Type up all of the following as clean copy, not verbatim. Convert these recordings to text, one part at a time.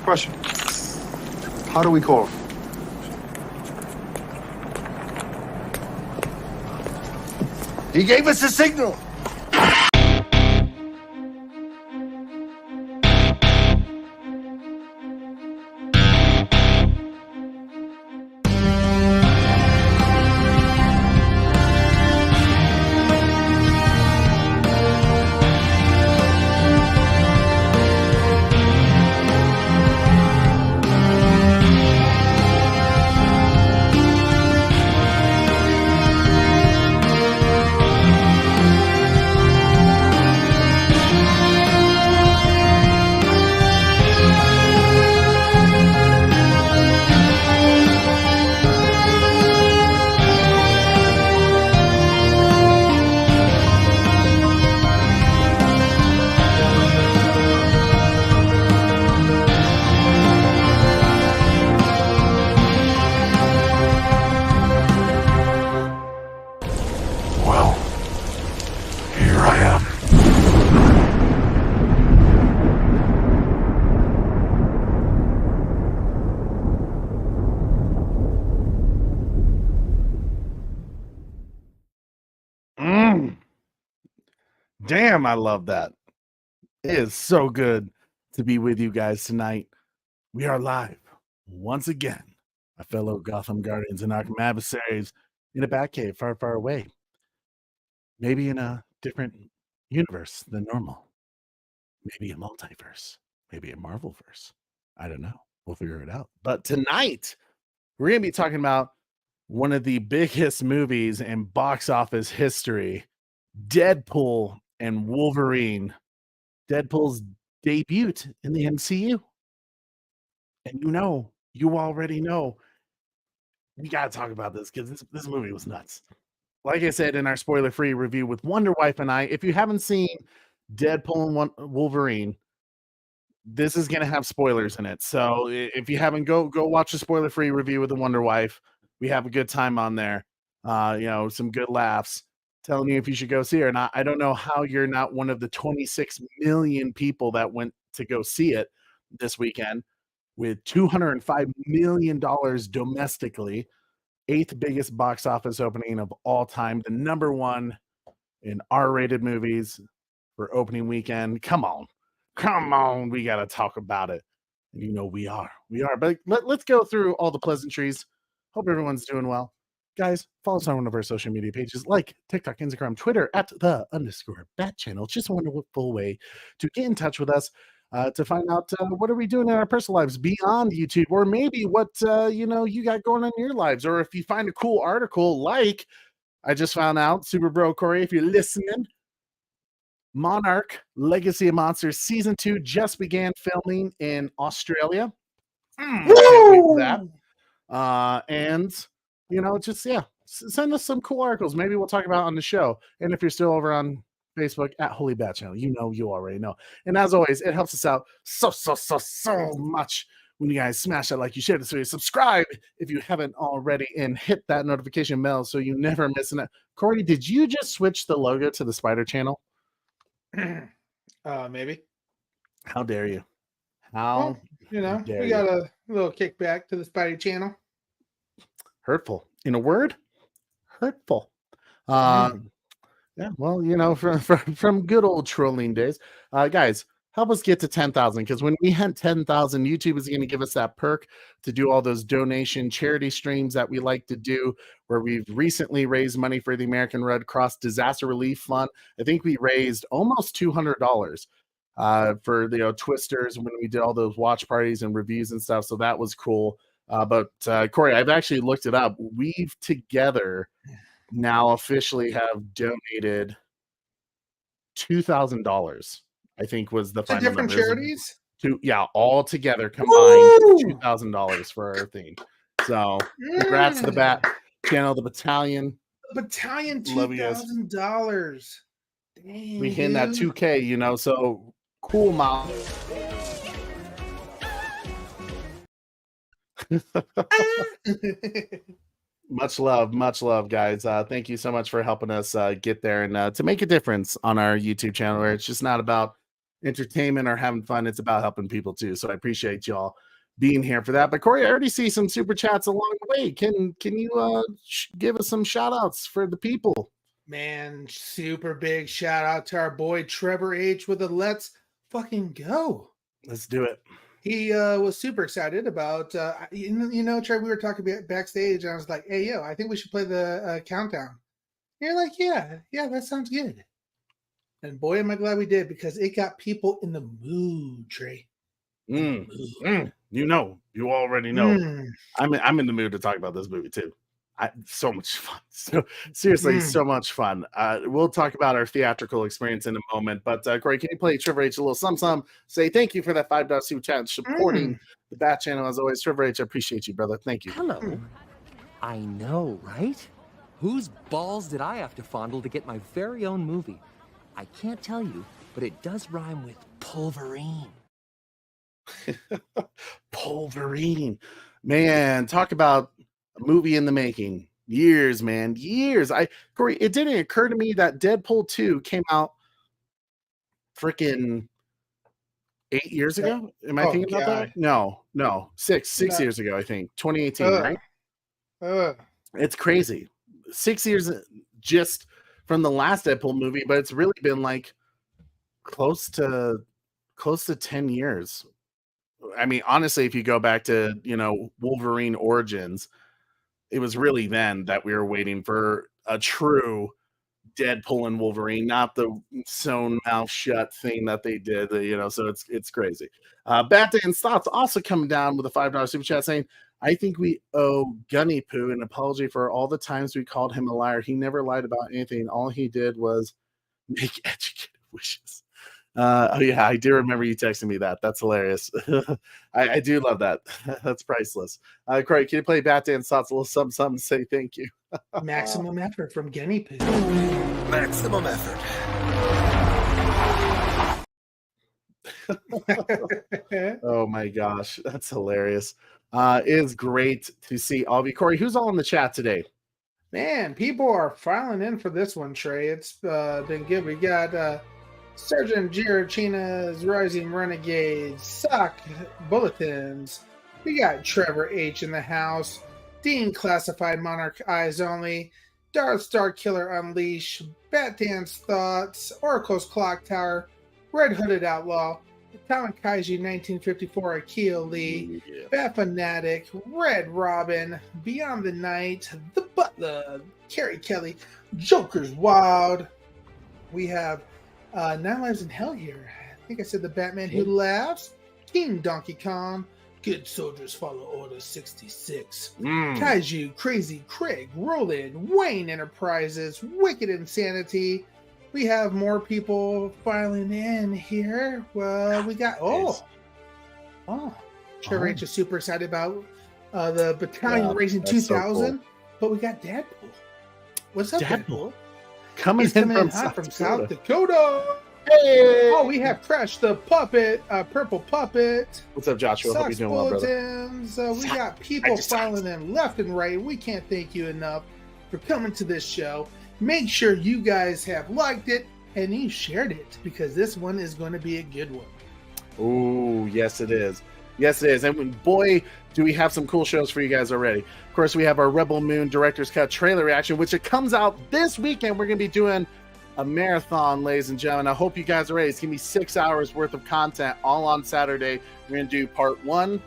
Question. How do we call? He gave us a signal. Damn, I love that. It is so good to be with you guys tonight. We are live once again, my fellow Gotham Guardians and Arkham adversaries in a Batcave far, far away. Maybe in a different universe than normal. Maybe a multiverse. Maybe a Marvelverse. I don't know. We'll figure it out. But tonight, we're going to be talking about one of the biggest movies in box office history, Deadpool and Wolverine. Deadpool's debut in the MCU. And you already know, we got to talk about this because this movie was nuts. Like I said in our spoiler-free review with Wonder Wife and I, if you haven't seen Deadpool and Wolverine, this is going to have spoilers in it. So if you haven't, go watch the spoiler-free review with the Wonder Wife. We have a good time on there. Some good laughs. Telling you if you should go see it or not. I don't know how you're not one of the 26 million people that went to go see it this weekend, with $205 million domestically, 8th biggest box office opening of all time, the number one in R-rated movies for opening weekend. Come on, we got to talk about it. And we are. But let's go through all the pleasantries. Hope everyone's doing well. Guys, follow us on one of our social media pages like TikTok, Instagram, Twitter at _Bat Channel. It's just a wonderful way to get in touch with us, to find out what are we doing in our personal lives beyond YouTube, or maybe what you got going on in your lives, or if you find a cool article like I just found out, Super Bro Corey, if you're listening, Monarch Legacy of Monsters Season 2 just began filming in Australia. Can't wait for that. Send us some cool articles. Maybe we'll talk about on the show. And if you're still over on Facebook at Holy Bat Channel, you already know. And as always, it helps us out so much when you guys smash that like, you share this video, subscribe if you haven't already, and hit that notification bell so you never miss it. Corey, did you just switch the logo to the Spider Channel? Maybe. How dare you? We got a little kickback to the Spidey Channel. Hurtful. In a word, hurtful. From good old trolling days. Guys, help us get to 10,000, because when we hit 10,000, YouTube is going to give us that perk to do all those donation charity streams that we like to do, where we've recently raised money for the American Red Cross Disaster Relief Fund. I think we raised almost $200 for the Twisters when we did all those watch parties and reviews and stuff. So that was cool. But Corey, I've actually looked it up. We've together now officially have donated $2,000. I think was the final different number. Charities. All together combined $2,000 for our thing. So congrats to the Bat Channel, the Battalion. Battalion, $2,000. We hit that 2K, so cool, mom. Much love, guys. Thank you so much for helping us get there and to make a difference on our YouTube channel, where it's just not about entertainment or having fun. It's about helping people too. So I appreciate y'all being here for that. But Corey, I already see some super chats along the way. Can you give us some shout outs for the people? Man, super big shout out to our boy Trevor H with a let's fucking go. Let's do it. He was super excited about, Trey, we were talking about backstage, and I was like, hey, yo, I think we should play the countdown. And you're like, yeah, that sounds good. And boy, am I glad we did, because it got people in the mood, Trey. You already know. I'm in the mood to talk about this movie too. So much fun. So seriously, so much fun. We'll talk about our theatrical experience in a moment. But Corey, can you play Trevor H a little some? Say thank you for that $5 super chat supporting the Bat Channel as always. Trevor H, I appreciate you, brother. Thank you. Hello. I know, right? Whose balls did I have to fondle to get my very own movie? I can't tell you, but it does rhyme with Pulverine. Pulverine, man, talk about a movie in the making. Years, man, years. Corey, it didn't occur to me that Deadpool 2 came out freaking 8 years ago. Am I thinking about that? No, six years ago, I think 2018, right? It's crazy. 6 years just from the last Deadpool movie, but it's really been like close to 10 years. I mean, honestly, if you go back to, Wolverine Origins, it was really then that we were waiting for a true Deadpool and Wolverine, not the sewn mouth shut thing that they did, so it's crazy. Batman's thoughts also coming down with a $5 super chat saying, I think we owe Gunny Poo an apology for all the times we called him a liar. He never lied about anything. All he did was make educated wishes. I do remember you texting me that. That's hilarious. I do love that. That's priceless. Corey, can you play Bat Dance Thoughts a little something to say thank you? Maximum effort from Guinea Pig. Maximum effort. Oh my gosh, that's hilarious. It is great to see all of you. Corey, who's all in the chat today? Man, people are filing in for this one, Trey. It's been good. We got Sergeant Girachina's Rising Renegade, Sock Bulletins. We got Trevor H in the house, Dean Classified Monarch Eyes Only, Darth Star Killer Unleash, Bat Dance Thoughts, Oracle's Clock Tower, Red Hooded Outlaw, Atomic Kaiju 1954 Akio Lee, Bat Fanatic, Red Robin, Beyond the Night, The Butler, Carrie Kelly, Joker's Wild. We have Nine Lives in Hell here. I think I said the Batman Who Laughs, King Donkey Kong, Good Soldiers Follow Order 66, Kaiju, Crazy Craig, Roland, Wayne Enterprises, Wicked Insanity. We have more people filing in here. Well, we got Trevor H is super excited about the Battalion Racing 2000, so cool. But we got Deadpool. What's up, Deadpool? Coming in from South Dakota. Hey! Oh, we have Crash the Puppet, Purple Puppet. What's up, Joshua? Hope you're doing well, brother. We got people filing in left and right. We can't thank you enough for coming to this show. Make sure you guys have liked it and you shared it, because this one is going to be a good one. Oh, yes, it is. Yes, it is. And boy, do we have some cool shows for you guys already. Of course, we have our Rebel Moon Director's Cut trailer reaction, which it comes out this weekend. We're going to be doing a marathon, ladies and gentlemen. I hope you guys are ready. It's going to be 6 hours worth of content all on Saturday. We're going to do part 1,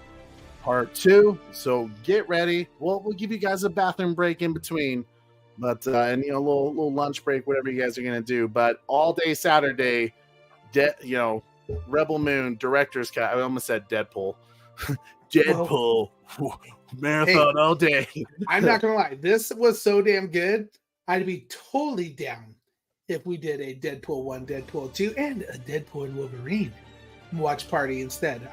part 2. So get ready. We'll give you guys a bathroom break in between. But, and, a little lunch break, whatever you guys are going to do. But all day Saturday, Rebel Moon Director's Cut. I almost said Deadpool. Deadpool. Marathon all day. I'm not going to lie. This was so damn good. I'd be totally down if we did a Deadpool 1, Deadpool 2, and a Deadpool and Wolverine watch party instead.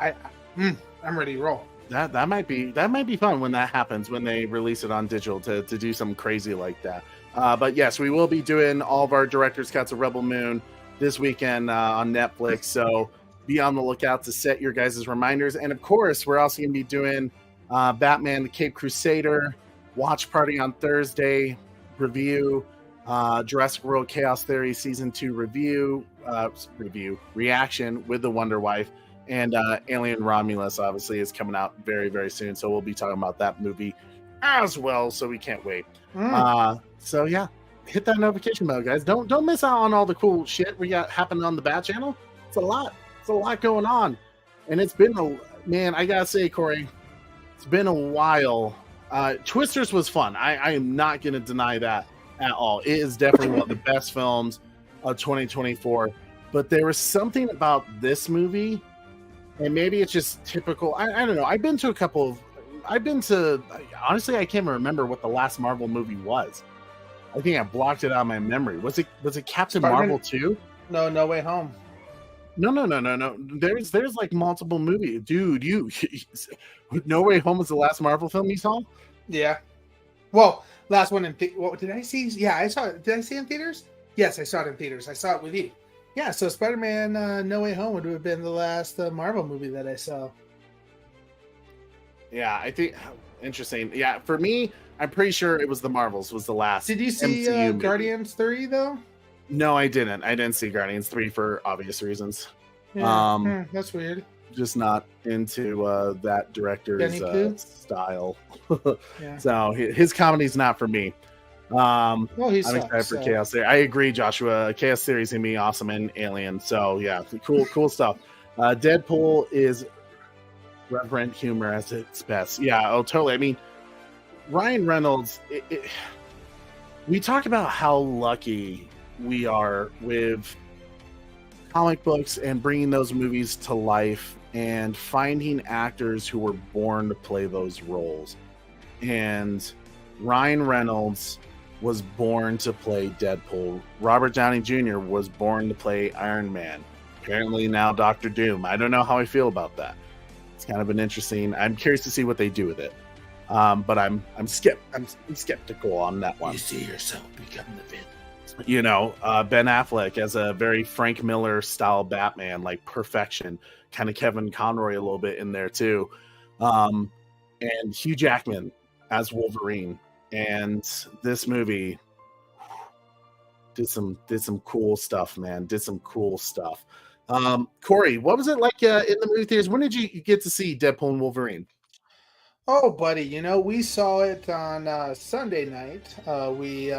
I'm ready to roll. That might be fun when that happens, when they release it on digital to do something crazy like that. But yes, we will be doing all of our director's cuts of Rebel Moon this weekend on Netflix. So be on the lookout to set your guys' reminders. And of course, we're also going to be doing Batman: The Caped Crusader watch party on Thursday, review, Jurassic World Chaos Theory Season 2 review, reaction with the Wonder Wife, and Alien Romulus obviously is coming out very, very soon. So we'll be talking about that movie as well. So we can't wait. So yeah, hit that notification bell, guys. Don't miss out on all the cool shit we got happening on the Bat channel. It's a lot. It's a lot going on, and it's been I gotta say, Corey, it's been a while. Twisters was fun. I am not gonna deny that at all. It is definitely one of the best films of 2024. But there was something about this movie, and maybe it's just typical. I don't know. Honestly, I can't even remember what the last Marvel movie was. I think I blocked it out of my memory. Was it Captain Spider-Man? Marvel 2? No Way Home. No. There's like multiple movies. Dude, No Way Home was the last Marvel film you saw? Yeah. Well, last one in what did I see? Yeah, I saw it. Did I see it in theaters? Yes, I saw it in theaters. I saw it with you. Yeah, so Spider-Man No Way Home would have been the last Marvel movie that I saw. Yeah, I think interesting. Yeah, for me, I'm pretty sure it was the Marvels was the last. Did you see MCU movie. Guardians 3 though? No, I didn't. I didn't see Guardians 3 for obvious reasons. Yeah, that's weird. Just not into that director's style. Yeah. So his comedy's not for me. I'm excited for Chaos Theory. I agree, Joshua. Chaos Theory is gonna be awesome and Alien. So yeah, cool stuff. Deadpool is reverent humor at its best. Yeah, totally. I mean, Ryan Reynolds. We talk about how lucky we are with comic books and bringing those movies to life and finding actors who were born to play those roles. And Ryan Reynolds was born to play Deadpool. Robert Downey Jr. was born to play Iron Man. Apparently now Doctor Doom. I don't know how I feel about that. It's kind of an interesting. I'm curious to see what they do with it. But I'm skeptical on that one. You see yourself become the villain. You know, Ben Affleck as a very Frank Miller style Batman, like perfection, kind of Kevin Conroy a little bit in there too, and Hugh Jackman as Wolverine. And this movie did some cool stuff, man. Did some cool stuff. Corey, what was it like in the movie theaters? When did you get to see Deadpool and Wolverine? Oh, buddy, we saw it on Sunday night. We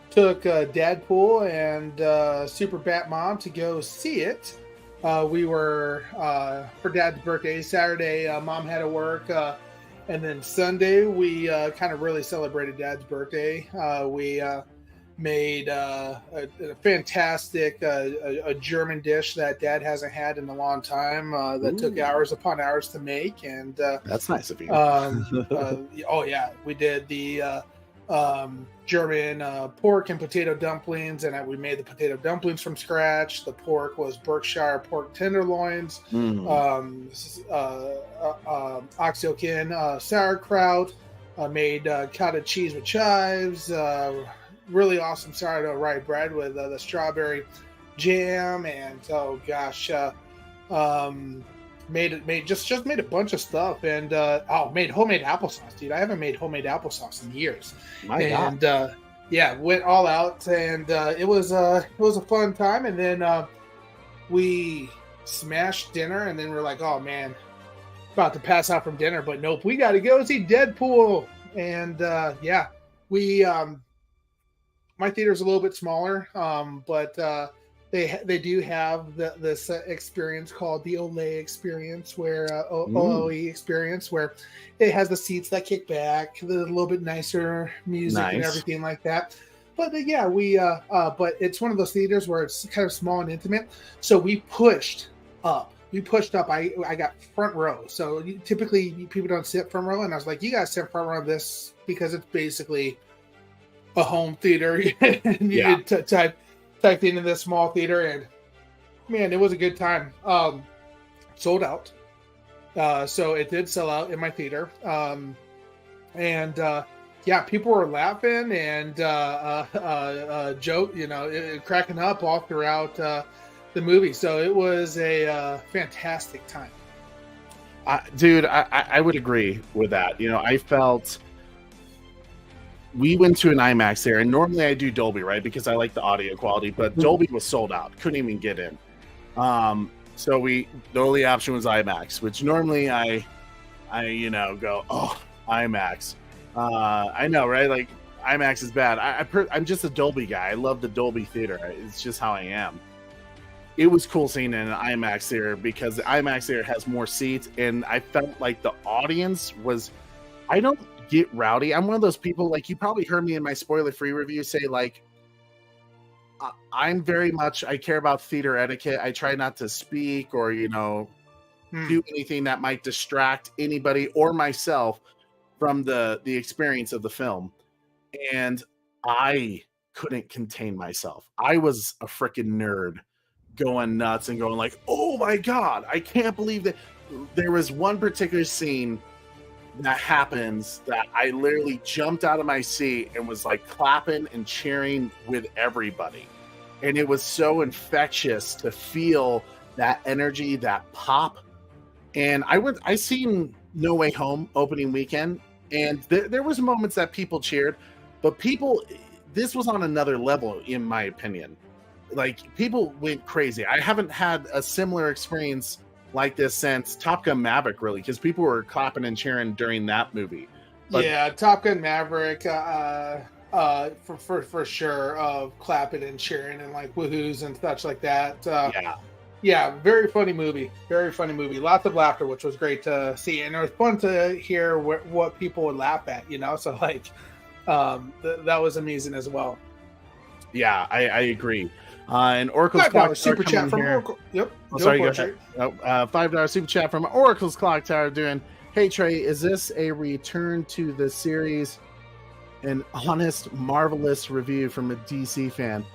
took Deadpool and Super Bat Mom to go see it. We were for Dad's birthday. Saturday, Mom had to work, and then Sunday we kind of really celebrated Dad's birthday. We made a fantastic a German dish that Dad hasn't had in a long time. That took hours upon hours to make, and that's nice of you. Oh yeah, we did the German pork and potato dumplings, and we made the potato dumplings from scratch. The pork was Berkshire pork tenderloins, oxykin sauerkraut, made cottage cheese with chives, really awesome sourdough rye bread with the strawberry jam, and made a bunch of stuff, and made homemade applesauce, dude. I haven't made homemade applesauce in years. My God. Went all out, and it was a fun time. And then we smashed dinner, and then we're like, oh man, about to pass out from dinner, but nope, we got to go see Deadpool. And we my theater's a little bit smaller, but they do have this experience called the Olay experience, where OLE experience, where it has the seats that kick back, the little bit nicer music and everything like that. But but it's one of those theaters where it's kind of small and intimate. So we pushed up. I got front row. So typically people don't sit front row, and I was like, you guys sit front row of this because it's basically a home theater. And you typed into this small theater, and man, it was a good time. Sold out. So it did sell out in my theater. People were laughing and cracking up all throughout the movie. So it was a fantastic time. Dude, I would agree with that. I felt we went to an IMAX there, and normally I do Dolby, right? Because I like the audio quality, but Dolby was sold out. Couldn't even get in. So the only option was IMAX, which normally I go, oh, IMAX. I know, right? Like IMAX is bad. I'm just a Dolby guy. I love the Dolby theater. It's just how I am. It was cool seeing an IMAX theater because the IMAX theater has more seats, and I felt like the audience was. I don't get rowdy. I'm one of those people, like you probably heard me in my spoiler-free review say, like, I'm very much, I care about theater etiquette. I try not to speak or, do anything that might distract anybody or myself from the experience of the film. And I couldn't contain myself. I was a freaking nerd going nuts and going like, oh my God, I can't believe that. There was one particular scene that happens that I literally jumped out of my seat and was like clapping and cheering with everybody. And it was so infectious to feel that energy, that pop. And I seen No Way Home opening weekend, and there was moments that people cheered, but this was on another level, in my opinion. Like, people went crazy. I haven't had a similar experience like this since Top Gun Maverick, really, because people were clapping and cheering during that movie. But, yeah, Top Gun Maverick, for sure, of clapping and cheering and like woohoos and such like that. Yeah, very funny movie. Very funny movie. Lots of laughter, which was great to see, and it was fun to hear what people would laugh at. So like, that was amazing as well. Yeah, I agree. And Oracle's Clock super chat from Oracle. Yep. Oh, sorry, go ahead. $5 super chat from Oracle's Clock Tower doing, hey Trey, is this a return to the series? An honest, marvelous review from a DC fan.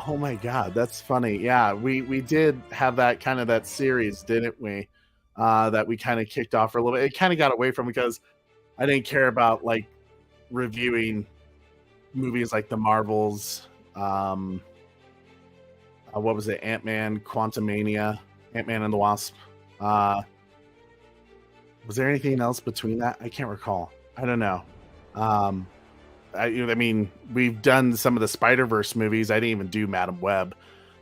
Oh my God, that's funny. Yeah, we did have that series, didn't we? That we kind of kicked off for a little bit. It kind of got away from because I didn't care about like reviewing movies like the Marvels. What was it? Ant-Man, Quantumania, Ant-Man and the Wasp. Was there anything else between that? I can't recall. I don't know. I mean, we've done some of the Spider-Verse movies. I didn't even do Madam Web.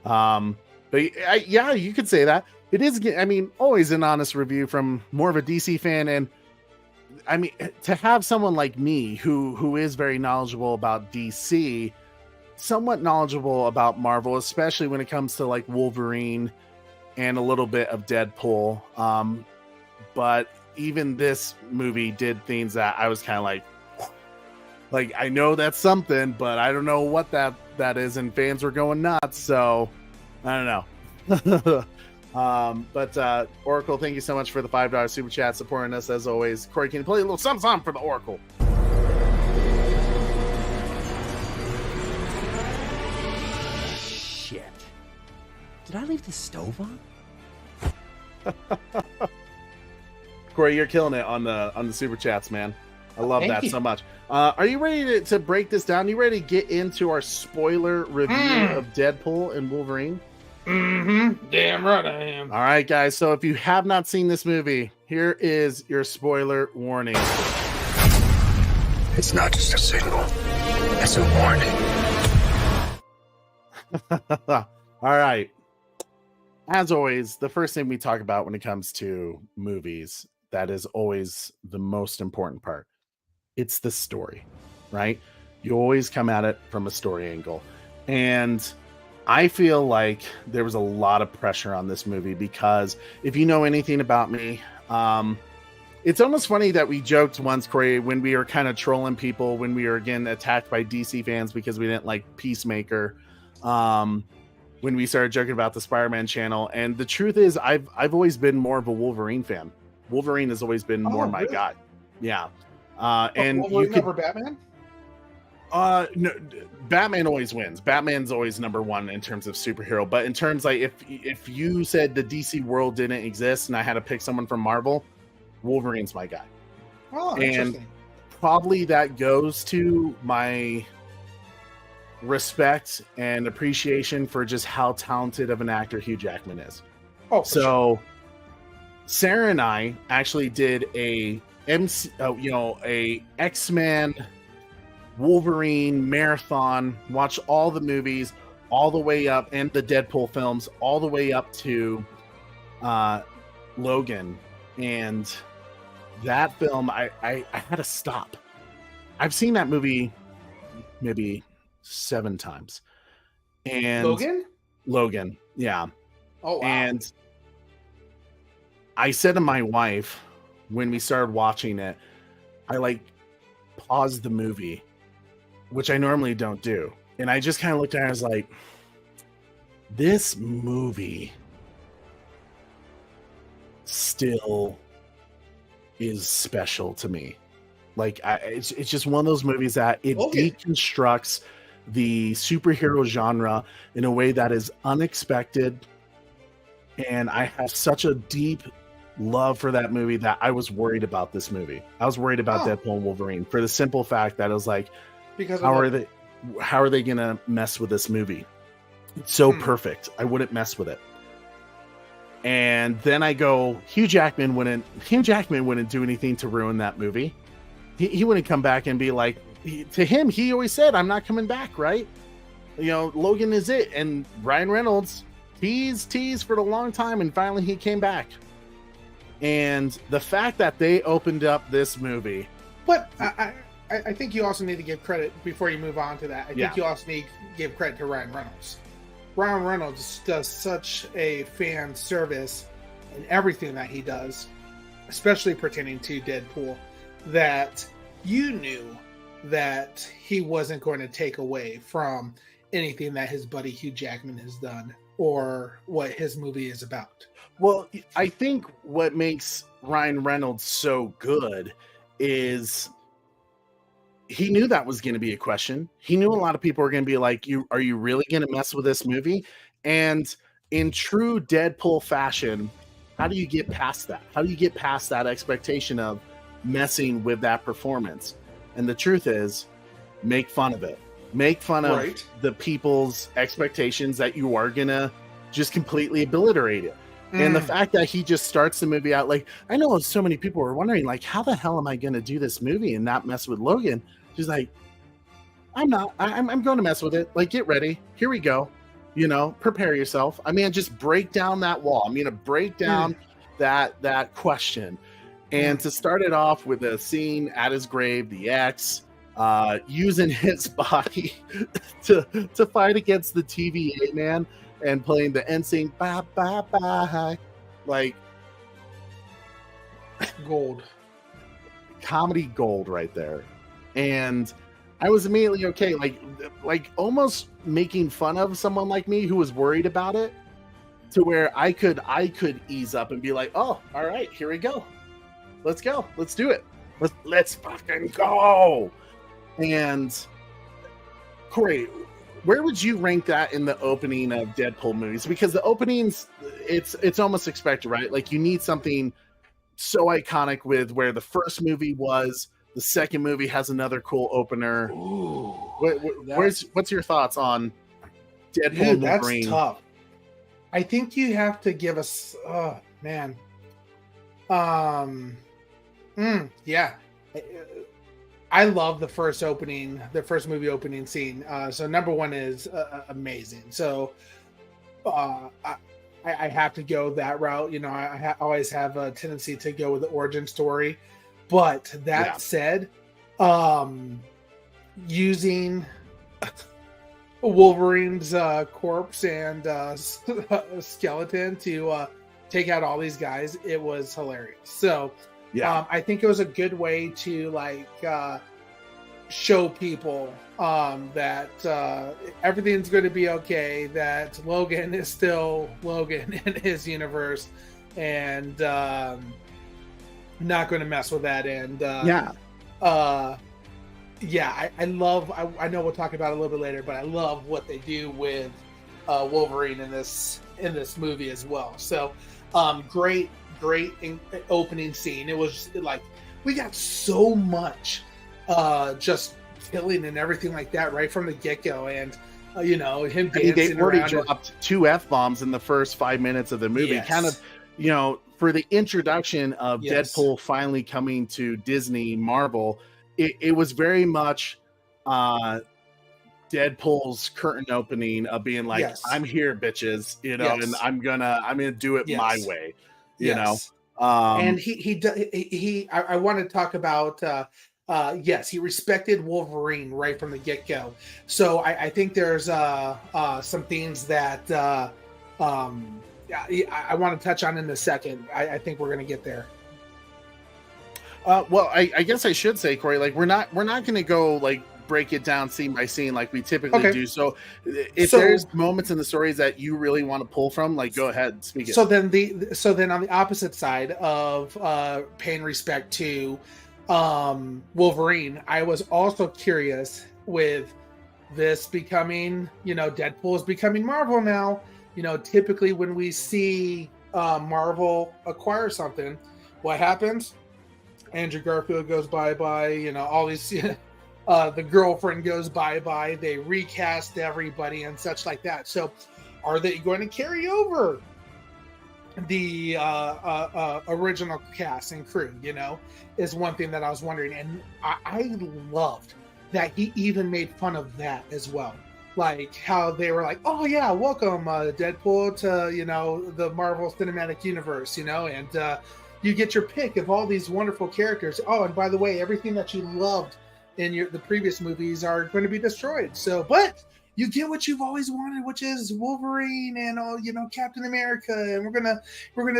But yeah, you could say that. It is, I mean, always an honest review from more of a DC fan. And I mean, to have someone like me who is very knowledgeable about DC, somewhat knowledgeable about Marvel, especially when it comes to like Wolverine and a little bit of Deadpool. But even this movie did things that I was kind of like, I know that's something, but I don't know what that is. And fans were going nuts. So I don't know. But Oracle, thank you so much for the $5 super chat, supporting us as always. Corey, can you play a little something for the Oracle? Shit. Did I leave the stove on? Corey, you're killing it on the super chats, man. I love that so much. Are you ready to break this down? You ready to get into our spoiler review of Deadpool and Wolverine? Mm-hmm. Damn right I am. All right, guys. So if you have not seen this movie, here is your spoiler warning. It's not just a signal. It's a warning. All right. As always, the first thing we talk about when it comes to movies, that is always the most important part. It's the story, right? You always come at it from a story angle. And I feel like there was a lot of pressure on this movie because if you know anything about me, it's almost funny that we joked once, Corey, when we were kind of trolling people, when we were again attacked by DC fans because we didn't like Peacemaker, when we started joking about the Spider-Man channel. And the truth is, I've always been more of a Wolverine fan. Wolverine has always been more my guy. Yeah. And Wolverine over Batman? No, Batman always wins. Batman's always number one in terms of superhero. But in terms like if you said the DC world didn't exist and I had to pick someone from Marvel, Wolverine's my guy. Oh, interesting. And probably that goes to my respect and appreciation for just how talented of an actor Hugh Jackman is. Oh, so sure. Sarah and I actually did a X-Men Wolverine marathon, watched all the movies all the way up, and the Deadpool films all the way up to Logan. And that film, I had to stop. I've seen that movie maybe 7 times. And Logan, yeah. Oh, wow. And I said to my wife when we started watching it, I like paused the movie, which I normally don't do. And I just kind of looked at her and was like, this movie still is special to me. Like, it's just one of those movies that it deconstructs the superhero genre in a way that is unexpected. And I have such a deep love for that movie that I was worried about this movie. I was worried about Deadpool and Wolverine for the simple fact that it was like, because how are they gonna mess with this movie? It's so perfect. I wouldn't mess with it. And then I go, Hugh Jackman wouldn't do anything to ruin that movie. He wouldn't come back and be like, to him, he always said, I'm not coming back, right? You know, Logan is it. And Ryan Reynolds teased for a long time, and finally he came back. And the fact that they opened up this movie. But I think you also need to give credit before you move on to that. I think you also need to give credit to Ryan Reynolds. Ryan Reynolds does such a fan service in everything that he does, especially pertaining to Deadpool, that you knew that he wasn't going to take away from anything that his buddy Hugh Jackman has done or what his movie is about. Well, I think what makes Ryan Reynolds so good is he knew that was going to be a question. He knew a lot of people were going to be like, are you really going to mess with this movie? And in true Deadpool fashion, how do you get past that? How do you get past that expectation of messing with that performance? And the truth is, make fun of it. Make fun of the people's expectations that you are going to just completely obliterate it. And the fact that he just starts the movie out like, I know so many people were wondering, like, how the hell am I going to do this movie and not mess with Logan? She's like, I'm going to mess with it. Like, get ready. Here we go. You know, prepare yourself. I mean, just break down that wall. I'm going to break down that question. And to start it off with a scene at his grave, the X, using his body to fight against the TVA man and playing the NSYNC bye bye bye, like gold, comedy gold right there. And I was immediately okay, like almost making fun of someone like me who was worried about it, to where I could ease up and be like, oh, all right, here we go. Let's go. Let's do it. Let's fucking go. And Corey, where would you rank that in the opening of Deadpool movies? Because the openings, it's almost expected, right? Like, you need something so iconic with where the first movie was, the second movie has another cool opener. Ooh, what's your thoughts on Deadpool and Wolverine? That's tough. I think you have to give us, oh man. Yeah. I love the first movie opening scene. So number one is amazing. So I have to go that route. You know, I always have a tendency to go with the origin story. But that said, using Wolverine's corpse and skeleton to take out all these guys, it was hilarious. So I think it was a good way to show people that everything's going to be okay, that Logan is still Logan in his universe, and not going to mess with that. And I love, I know we'll talk about it a little bit later, but I love what they do with Wolverine in this movie as well. So great opening scene. It was like, we got so much just killing and everything like that right from the get-go. And him dancing they already around dropped 2 F-bombs in the first 5 minutes of the movie. Kind of, for the introduction of Deadpool finally coming to Disney Marvel, it was very much Deadpool's curtain opening of being like, Yes. I'm here, bitches, you know, Yes. and I'm gonna do it my Yes. way, you know. Yes. And I want to talk about yes, he respected Wolverine right from the get-go. So I think there's some things that I want to touch on in a second. I think we're gonna get there. Well, I guess I should say, Corey, like we're not gonna go like break it down scene by scene like we typically do. So if there's moments in the stories that you really want to pull from, like go ahead, speak it. So then on the opposite side of paying respect to Wolverine, I was also curious with this becoming, Deadpool is becoming Marvel now. Typically when we see Marvel acquire something, what happens? Andrew Garfield goes bye-bye, all these the girlfriend goes bye-bye, they recast everybody and such like that. So are they going to carry over the original cast and crew, is one thing that I was wondering. And I loved that he even made fun of that as well. Like how they were like, oh yeah, welcome Deadpool to, the Marvel Cinematic Universe, and you get your pick of all these wonderful characters. Oh, and by the way, everything that you loved in the previous movies are going to be destroyed. So, but you get what you've always wanted, which is Wolverine and Captain America, and we're gonna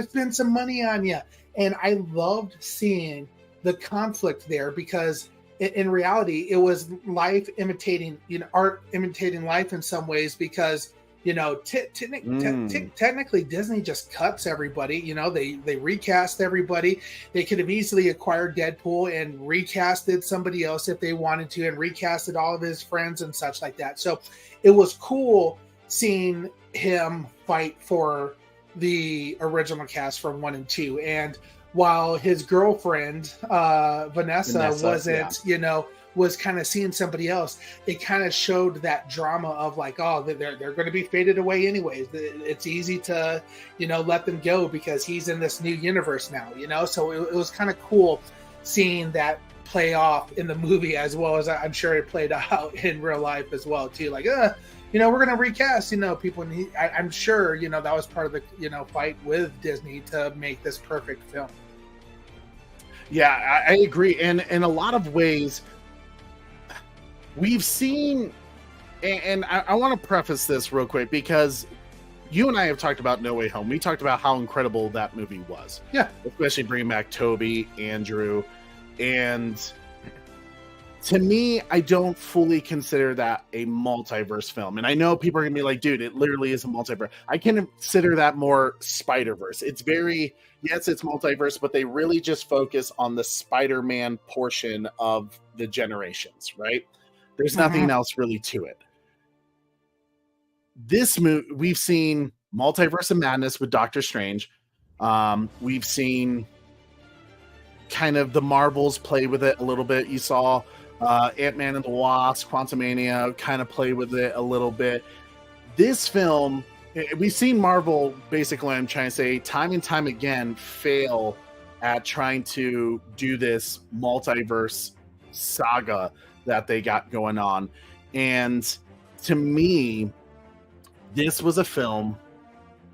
spend some money on you. And I loved seeing the conflict there because in reality, it was life imitating, art imitating life in some ways because. Technically Disney just cuts everybody. They recast everybody. They could have easily acquired Deadpool and recasted somebody else if they wanted to, and recasted all of his friends and such like that. So it was cool seeing him fight for the original cast from 1 and 2. And while his girlfriend Vanessa wasn't, was kind of seeing somebody else, it kind of showed that drama of like, oh, they're going to be faded away anyways. It's easy to, let them go because he's in this new universe now, So it was kind of cool seeing that play off in the movie as well as I'm sure it played out in real life as well too. Like, we're going to recast, people. And I'm sure, that was part of the, fight with Disney to make this perfect film. Yeah, I agree. And in a lot of ways, we've seen, and I want to preface this real quick because you and I have talked about No Way Home. We talked about how incredible that movie was. Yeah. Especially bringing back Toby, Andrew. And to me, I don't fully consider that a multiverse film. And I know people are going to be like, dude, it literally is a multiverse. I consider that more Spider-Verse. It's yes, it's multiverse, but they really just focus on the Spider-Man portion of the generations, right? There's nothing else really to it. This movie, we've seen Multiverse of Madness with Doctor Strange. We've seen kind of the Marvels play with it a little bit. You saw Ant-Man and the Wasp, Quantumania kind of play with it a little bit. This film, we've seen Marvel, basically, I'm trying to say, time and time again, fail at trying to do this multiverse saga that they got going on. And to me, this was a film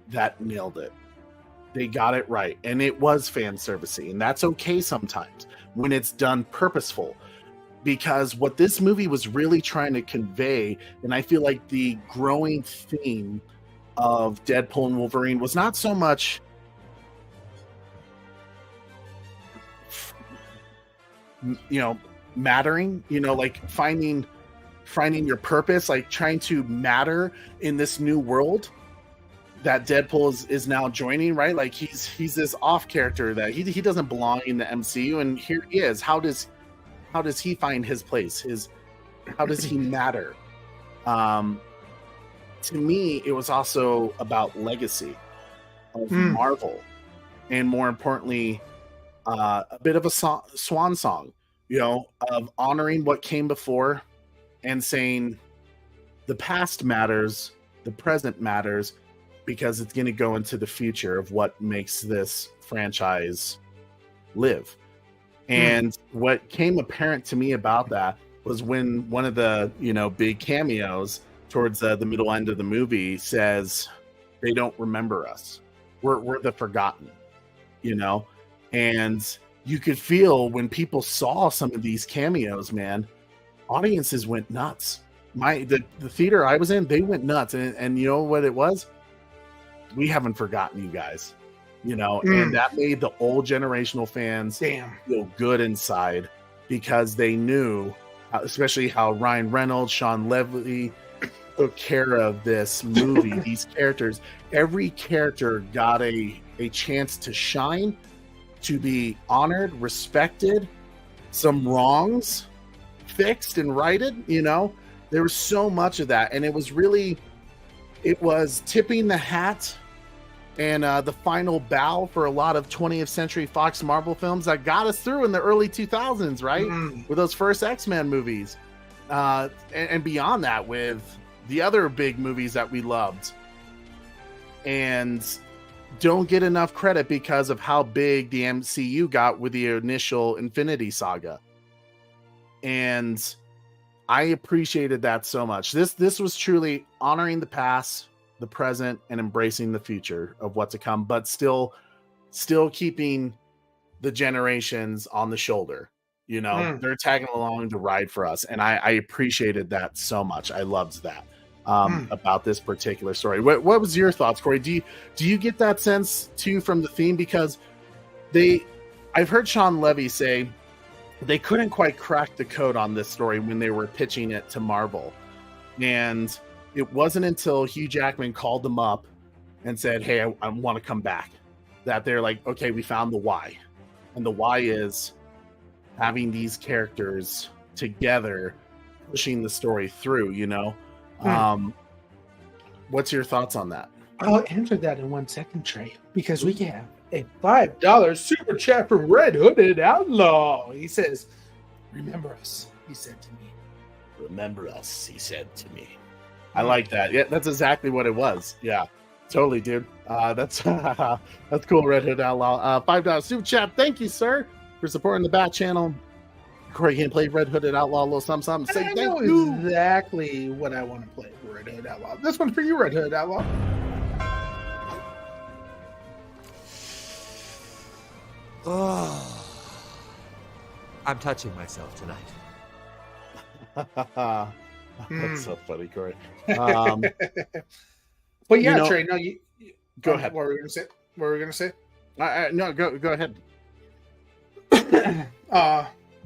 that nailed it. They got it right. And it was fan servicey. And that's okay sometimes when it's done purposeful. Because what this movie was really trying to convey, and I feel like the growing theme of Deadpool and Wolverine was not so much mattering, like finding your purpose, like trying to matter in this new world that Deadpool is now joining, right? Like he's this off character that he doesn't belong in the MCU, and here he is. How does he find his place? How does he matter? To me, it was also about legacy of Marvel, and more importantly, a bit of a swan song, of honoring what came before and saying the past matters, the present matters, because it's going to go into the future of what makes this franchise live. And what came apparent to me about that was when one of the, big cameos towards the middle end of the movie says, they don't remember us. We're the forgotten, and you could feel when people saw some of these cameos, man, audiences went nuts. The theater I was in, they went nuts. And you know what it was? We haven't forgotten you guys, and that made the old generational fans feel good inside, because they knew, especially how Ryan Reynolds, Shawn Levy took care of this movie, these characters. Every character got a chance to shine, to be honored, respected, some wrongs fixed and righted. There was so much of that, and it was tipping the hat and the final bow for a lot of 20th Century Fox Marvel films that got us through in the early 2000s, right? With those first X-Men movies, and beyond that, with the other big movies that we loved, and don't get enough credit because of how big the MCU got with the initial Infinity Saga. And I appreciated that so much. This was truly honoring the past, the present, and embracing the future of what to come, but still keeping the generations on the shoulder. They're tagging along to ride for us, and I appreciated that so much. I loved that about this particular story. What was your thoughts, Corey? Do you get that sense too from the theme? Because I've heard Shawn Levy say they couldn't quite crack the code on this story when they were pitching it to Marvel, and it wasn't until Hugh Jackman called them up and said, "Hey, I want to come back," that they're like, "Okay, we found the why," and the why is having these characters together, pushing the story through. What's your thoughts on that? I'll answer that in 1 second, Trey, because we have a $5 super chat from Red Hooded Outlaw. He says, "Remember us," he said to me. Remember us, he said to me. I like that. Yeah, that's exactly what it was. Yeah, totally, dude. That's cool, Red Hood Outlaw. $5 super chat. Thank you, sir, for supporting the Bat Channel. Corey can play Red Hooded Outlaw, a little something. Say I thank know you. exactly what I want to play for Red Hood Outlaw. This one's for you, Red Hood Outlaw. Oh, I'm touching myself tonight. That's so funny, Corey. But yeah, Trey, no, you go ahead. What were we gonna say? No, go ahead.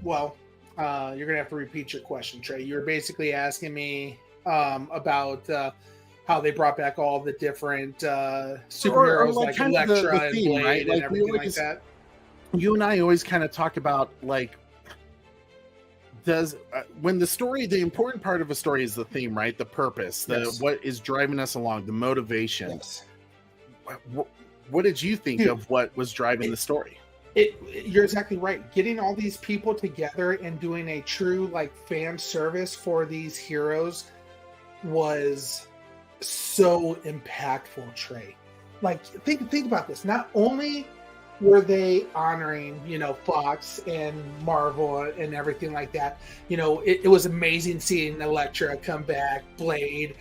You're gonna have to repeat your question, Trey. You're basically asking me about how they brought back all the different superheroes, like Elektra and Blade, right? And everything like that. You and I always kind of talk about, like, when the story, the important part of a story is the theme, right? The purpose, what is driving us along, the motivation. Yes. What did you think of what was driving the story? You're exactly right. Getting all these people together and doing a true, like, fan service for these heroes was so impactful, Trey. Like, think about this. Not only were they honoring, Fox and Marvel and everything like that, it was amazing seeing Elektra come back, Blade,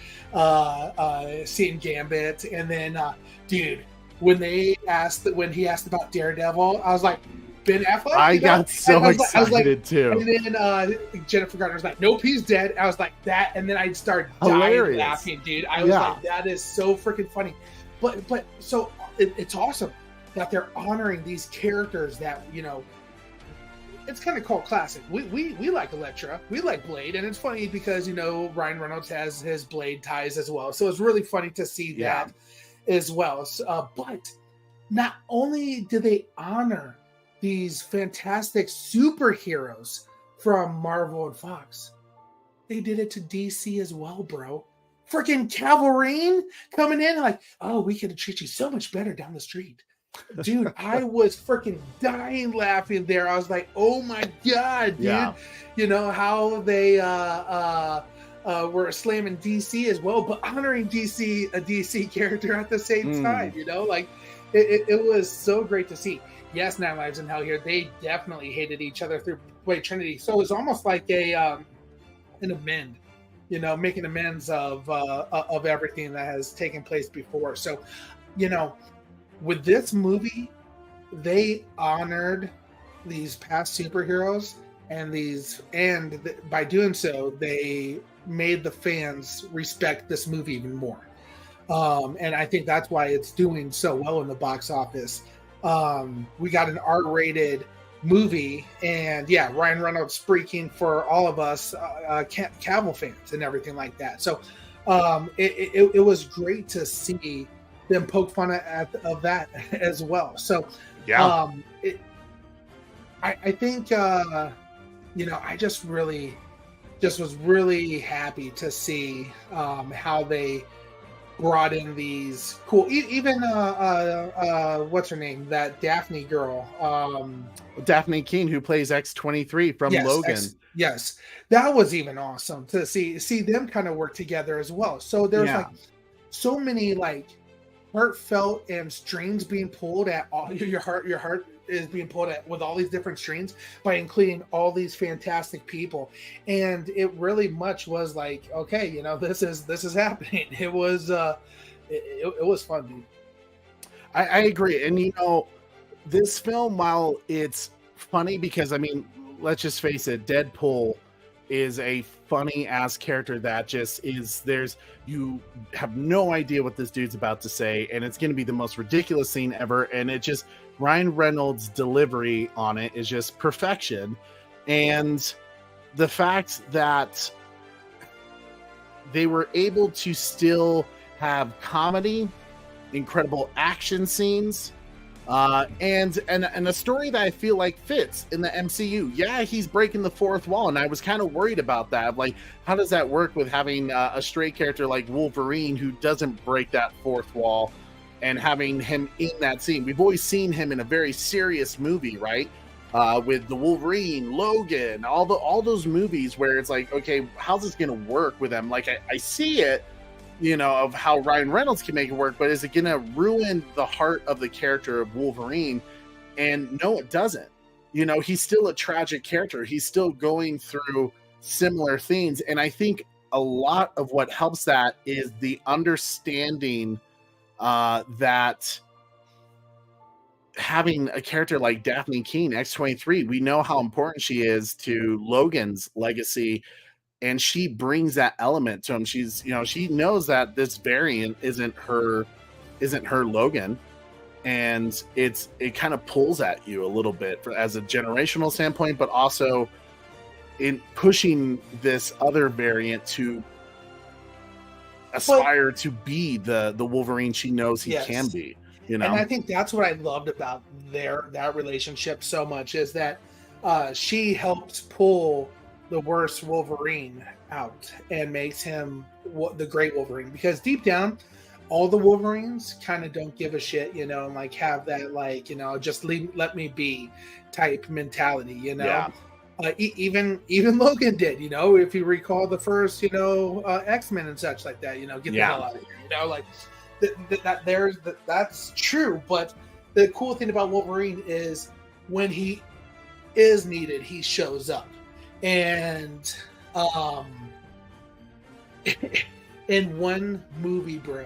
seeing Gambit, and then, dude, when he asked about Daredevil, I was like, Ben Affleck? I got so excited too. And then Jennifer Garner was like, "Nope, he's dead." I was like, that, and then I started dying laughing, dude. I was like, that is so freaking funny. But so it's awesome that they're honoring these characters that, it's kind of called classic. We like Elektra, we like Blade, and it's funny because Ryan Reynolds has his Blade ties as well, so it's really funny to see that as well. But not only do they honor these fantastic superheroes from Marvel and Fox, they did it to DC as well, bro. Freaking Wolverine coming in like, "Oh, we could treat you so much better down the street." Dude, I was freaking dying laughing there. I was like, "Oh my god, dude!" Yeah. How they were slamming DC as well, but honoring a DC character at the same time. Like it was so great to see. Yes, Nine Lives in Hell here. They definitely hated each other through Blade Trinity. So it was almost like a an amend, making amends of everything that has taken place before. So, with this movie, they honored these past superheroes and by doing so, they made the fans respect this movie even more. And I think that's why it's doing so well in the box office. We got an R-rated movie, and Ryan Reynolds speaking for all of us Cavill fans and everything like that. So it was great to see them poke fun of that as well. So I think I just was really happy to see how they brought in these cool, even what's her name, that Daphne girl, Daphne Keane, who plays X-23 from Logan. Yes, that was even awesome to see them kind of work together as well. So there's like so many like heartfelt and strings being pulled at all. Your heart is being pulled at with all these different strings by including all these fantastic people, and it really much was like, okay, this is happening. It was it was fun, dude. I agree. And this film, while it's funny, because let's just face it, Deadpool is a funny ass character that just is, you have no idea what this dude's about to say, and it's going to be the most ridiculous scene ever, and it just, Ryan Reynolds' delivery on it is just perfection. And the fact that they were able to still have comedy, incredible action scenes, and a story that I feel like fits in the MCU. Yeah, he's breaking the fourth wall, and I was kind of worried about that. Like, how does that work with having a straight character like Wolverine who doesn't break that fourth wall, and having him in that scene? We've always seen him in a very serious movie, right? With the Wolverine, Logan, all those movies where it's like, okay, how's this going to work with them? Like, I see it, of how Ryan Reynolds can make it work, but is it going to ruin the heart of the character of Wolverine? And no, it doesn't. He's still a tragic character. He's still going through similar things. And I think a lot of what helps that is the understanding that having a character like Daphne Keane, X-23, we know how important she is to Logan's legacy, and she brings that element to him. She's, she knows that this variant isn't her Logan, and it kind of pulls at you a little bit as a generational standpoint, but also in pushing this other variant to aspire to be the Wolverine she knows he can be. And I think that's what I loved about that relationship so much, is that she helps pull the worst Wolverine out and makes him the great Wolverine, because deep down all the Wolverines kind of don't give a shit, and like have that, like, just let me be type mentality, even Logan did, if you recall the first X-Men and such like that, get the hell out of here, like that's true. But the cool thing about Wolverine is when he is needed, he shows up. And in one movie, bro,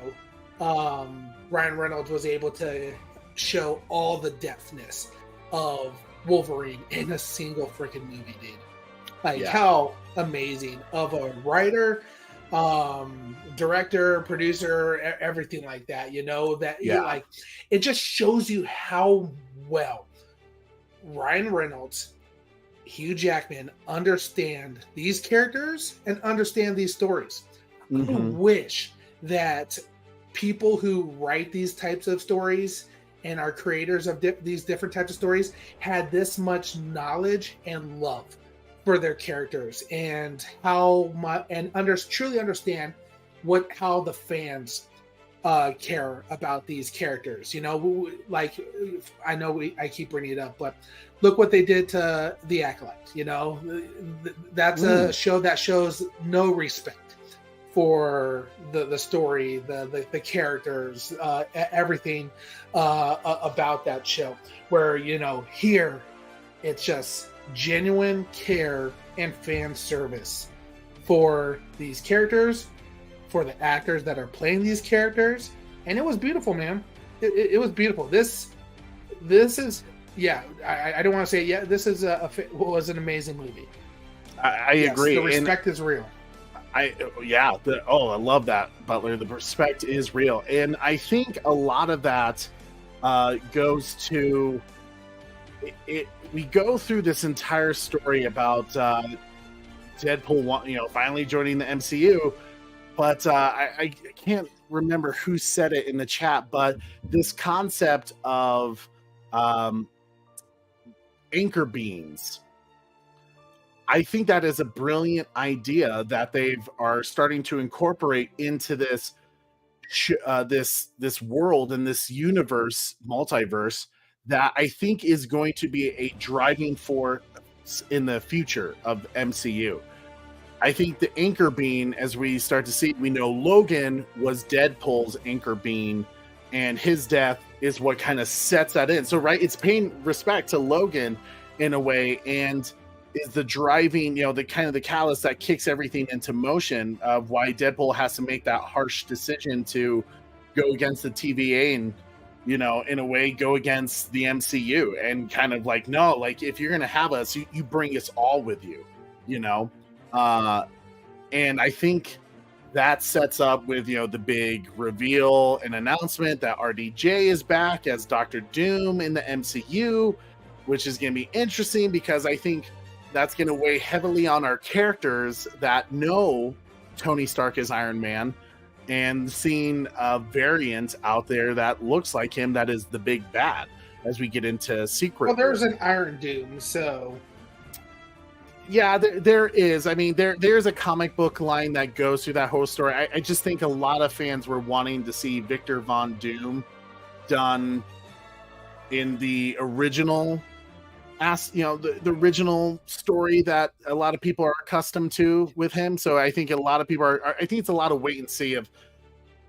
Ryan Reynolds was able to show all the depthness of Wolverine in a single freaking movie, dude. Like, how amazing of a writer, director, producer, everything like that, like, it just shows you how well Ryan Reynolds, Hugh Jackman understand these characters and understand these stories. Mm-hmm. I wish that people who write these types of stories and are creators of these different types of stories had this much knowledge and love for their characters, and how much, and truly understand how the fans care about these characters. Like, I know I keep bringing it up, but look what they did to The Acolyte. That's a show that shows no respect for the story, the characters, everything about that show. Where here it's just genuine care and fan service for these characters, for the actors that are playing these characters, and it was beautiful, man. It was beautiful. This is, yeah. I don't want to say it yet. This is was an amazing movie. I Yes, agree. The respect is real. I love that, Butler. The respect is real, and I think a lot of that goes to it. We go through this entire story about Deadpool, finally joining the MCU, but I can't remember who said it in the chat, but this concept of anchor beams. I think that is a brilliant idea that are starting to incorporate into this this world and this universe, multiverse, that I think is going to be a driving force in the future of MCU. I think the anchor beam, as we start to see, we know Logan was Deadpool's anchor beam, and his death is what kind of sets that in. So, right, it's paying respect to Logan in a way, and is the driving, the kind of the catalyst that kicks everything into motion of why Deadpool has to make that harsh decision to go against the TVA and, in a way, go against the MCU and kind of like, no, like if you're going to have us, you bring us all with you, and I think that sets up with, the big reveal and announcement that RDJ is back as Dr. Doom in the MCU, which is going to be interesting because I think that's going to weigh heavily on our characters that know Tony Stark is Iron Man, and seeing a variant out there that looks like him that is the big bad as we get into Secret. Well, there's an Iron Doom, so... Yeah, there is. I mean, there's a comic book line that goes through that whole story. I just think a lot of fans were wanting to see Victor Von Doom done in the original... the original story that a lot of people are accustomed to with him. So I think a lot of people I think it's a lot of wait and see of,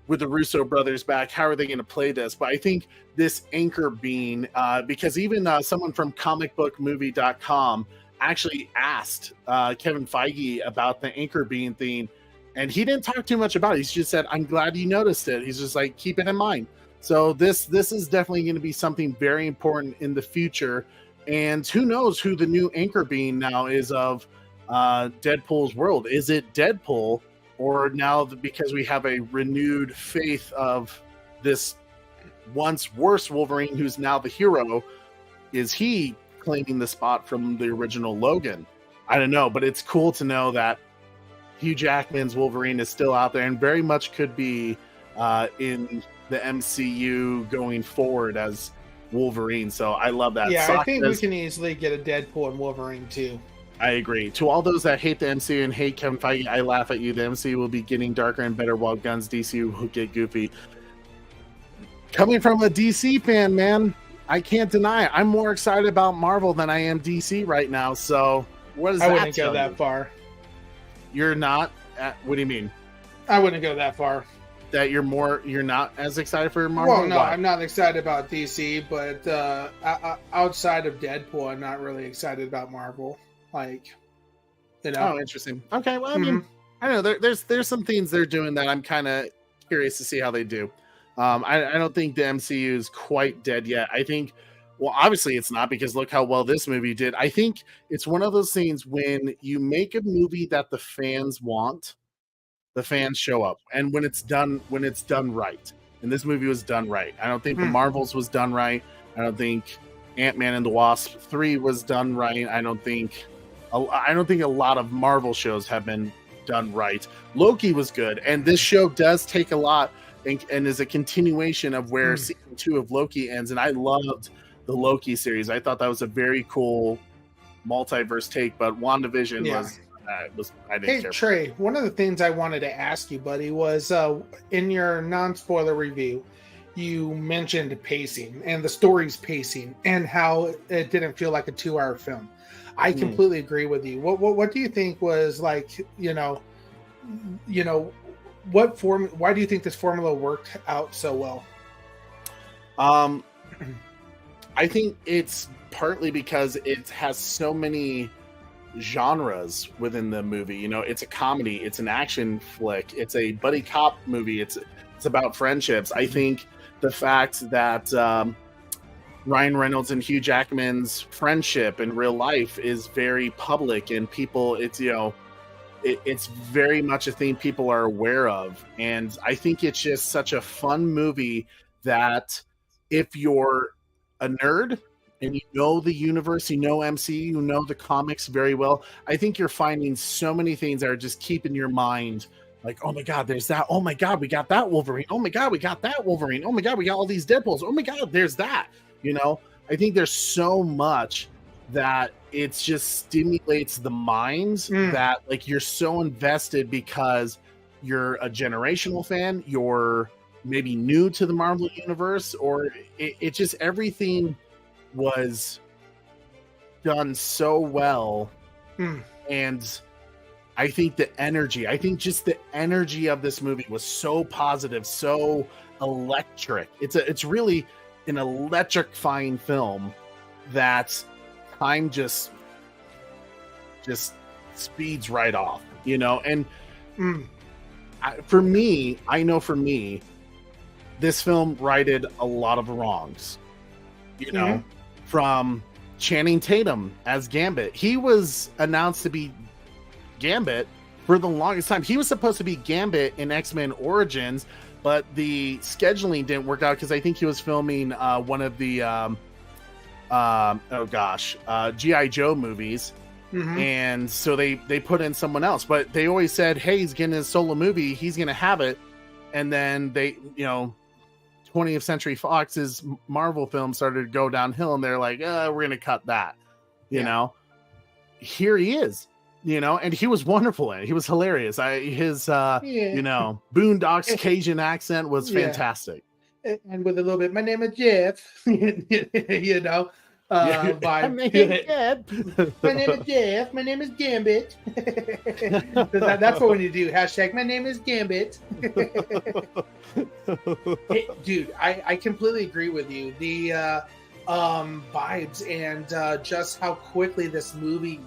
with the Russo brothers back, how are they going to play this? But I think this anchor beam, because even someone from comicbookmovie.com actually asked Kevin Feige about the anchor beam theme, and he didn't talk too much about it. He just said, I'm glad you noticed it. He's just like, keep it in mind. So this is definitely going to be something very important in the future. And who knows who the new anchor beam now is of Deadpool's world? Is it Deadpool, or now because we have a renewed faith of this once worse Wolverine who's now the hero, is he claiming the spot from the original Logan? I don't know, but it's cool to know that Hugh Jackman's Wolverine is still out there and very much could be in the MCU going forward as Wolverine. So I love that. Yeah, I think we can easily get a Deadpool and Wolverine too. I agree. To all those that hate the MCU and hate Kevin Feige, I laugh at you. The MCU will be getting darker and better while Guns DC will get goofy. Coming from a DC fan, man, I can't deny it. I'm more excited about Marvel than I am DC right now. So what does I that wouldn't go tell that you? far. You're not? What do you mean? I wouldn't go that far. That you're not as excited for Marvel? Well, no, Why? I'm not excited about DC, but outside of Deadpool, I'm not really excited about Marvel. Like, Oh, interesting. Okay, well, I mean, I don't know. There's some things they're doing that I'm kind of curious to see how they do. I don't think the MCU is quite dead yet. I think, well, obviously it's not, because look how well this movie did. I think it's one of those things when you make a movie that the fans want, the fans show up, and when it's done right. And this movie was done right. I don't think the Marvels was done right. I don't think Ant-Man and the Wasp 3 was done right. I don't think a lot of Marvel shows have been done right. Loki was good, and this show does take a lot and is a continuation of where season 2 of Loki ends. And I loved the Loki series. I thought that was a very cool multiverse take, but WandaVision was I didn't care. Trey, one of the things I wanted to ask you, buddy, was in your non-spoiler review, you mentioned pacing and the story's pacing and how it didn't feel like a 2-hour film. I completely agree with you. What do you think was like, why do you think this formula worked out so well? I think it's partly because it has so many genres within the movie. You know, it's a comedy, it's an action flick, it's a buddy cop movie, it's about friendships. I think the fact that Ryan Reynolds and Hugh Jackman's friendship in real life is very public, and people, it's, you know, it's very much a thing people are aware of. And I think it's just such a fun movie that if you're a nerd and you know the universe, you know MCU, you know the comics very well, I think you're finding so many things that are just keeping your mind like, oh my God, there's that. Oh my God, we got that Wolverine. Oh my God, we got that Wolverine. Oh my God, we got all these Deadpools. Oh my God, there's that. You know, I think there's so much that it just stimulates the minds that like you're so invested because you're a generational fan, you're maybe new to the Marvel universe, or it just, everything was done so well. And I think just the energy of this movie was so positive, so electric. It's really an electrifying film that time just speeds right off, you know. And for me, this film righted a lot of wrongs, you know, from Channing Tatum as Gambit. He was announced to be Gambit for the longest time. He was supposed to be Gambit in X-Men Origins, but the scheduling didn't work out because I think he was filming one of the G.I. Joe movies. And so they put in someone else, but they always said, hey, he's getting his solo movie, he's gonna have it. And then they, you know, 20th Century Fox's Marvel film started to go downhill, and they're like, we're gonna cut that, you know. Here he is, you know, and he was wonderful in it. He was hilarious. His you know, Boondocks Cajun accent was fantastic. And with a little bit, my name is Jeff, you know. My name is Jeff. My name is Gambit. That's what when you do hashtag my name is Gambit. Hey, dude, I completely agree with you. The vibes and just how quickly this movie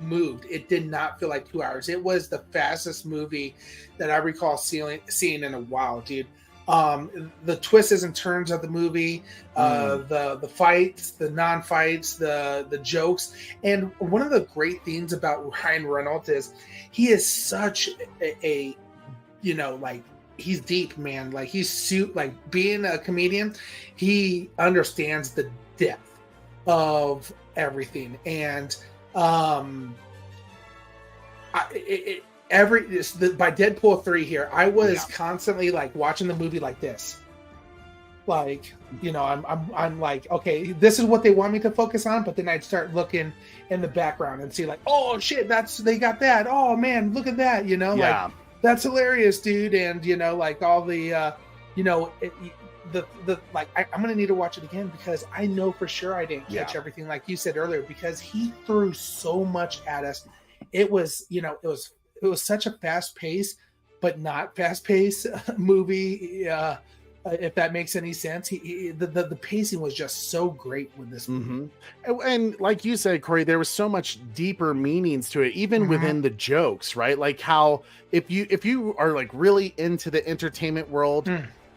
moved. It did not feel like 2 hours. It was the fastest movie that I recall seeing in a while, dude. The twists and turns of the movie, the fights, the non-fights, the jokes. And one of the great things about Ryan Reynolds is he is such a you know, like, he's deep, man. Like, like, being a comedian, he understands the depth of everything. And by Deadpool 3 here, I was constantly like watching the movie like this, like, you know, I'm like, okay, this is what they want me to focus on, but then I'd start looking in the background and see like, oh shit, they got that, oh man, look at that, you know, like, that's hilarious, dude. And you know, like, all the you know, like, I'm gonna need to watch it again because I know for sure I didn't catch everything, like you said earlier, because he threw so much at us. It was, you know, it was such a fast pace, but not fast pace movie. If that makes any sense, the pacing was just so great with this movie. And like you said, Corey, there was so much deeper meanings to it, even within the jokes, right? Like how if you are like really into the entertainment world,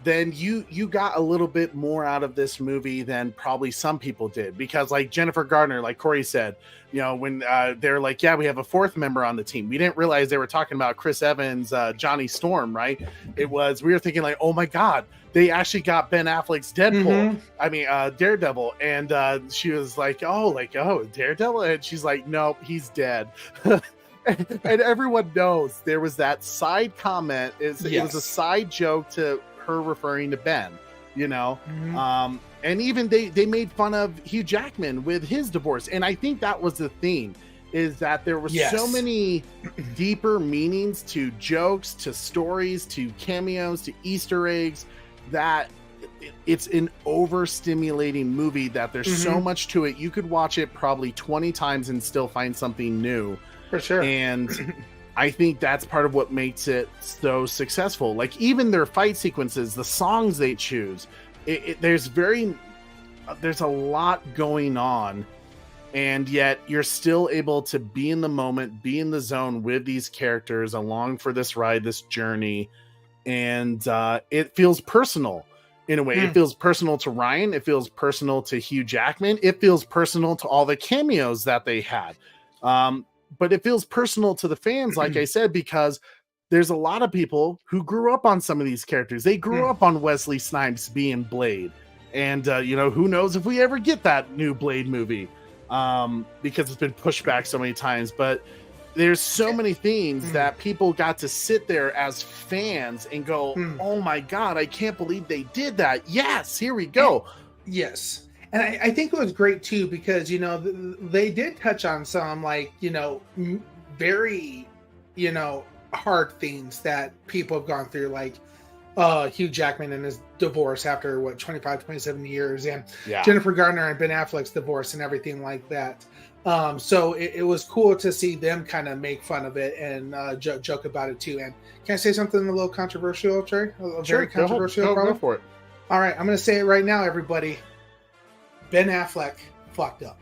then you got a little bit more out of this movie than probably some people did, because like Jennifer Garner, like Corey said, you know, when they're like, yeah, we have a fourth member on the team, we didn't realize they were talking about Chris Evans, Johnny Storm, right? We were thinking like, oh my God, they actually got Ben Affleck's Deadpool. I mean, Daredevil. And she was like, oh, Daredevil? And she's like, nope, he's dead. And everyone knows there was that side comment. It was a side joke to her referring to Ben, you know. And even they made fun of Hugh Jackman with his divorce. And I think that was the theme, is that there were so many deeper meanings to jokes, to stories, to cameos, to Easter eggs, that it's an overstimulating movie, that there's so much to it. You could watch it probably 20 times and still find something new. For sure. And I think that's part of what makes it so successful. Like, even their fight sequences, the songs they choose, there's a lot going on and yet you're still able to be in the moment, be in the zone with these characters along for this ride, this journey. And it feels personal in a way. It feels personal to Ryan. It feels personal to Hugh Jackman. It feels personal to all the cameos that they had. But it feels personal to the fans, like I said, because there's a lot of people who grew up on some of these characters. They grew up on Wesley Snipes being Blade. And, who knows if we ever get that new Blade movie, because it's been pushed back so many times. But there's so many things that people got to sit there as fans and go, oh my God, I can't believe they did that. Yes, here we go. Yes. And I think it was great too, because, they did touch on some very, hard things that people have gone through, like Hugh Jackman and his divorce after 25, 27 years, and Jennifer Garner and Ben Affleck's divorce and everything like that. So it was cool to see them kind of make fun of it and joke about it too. And can I say something a little controversial, Trey? Very controversial. Go for it. All right, I'm going to say it right now, everybody. Ben Affleck fucked up.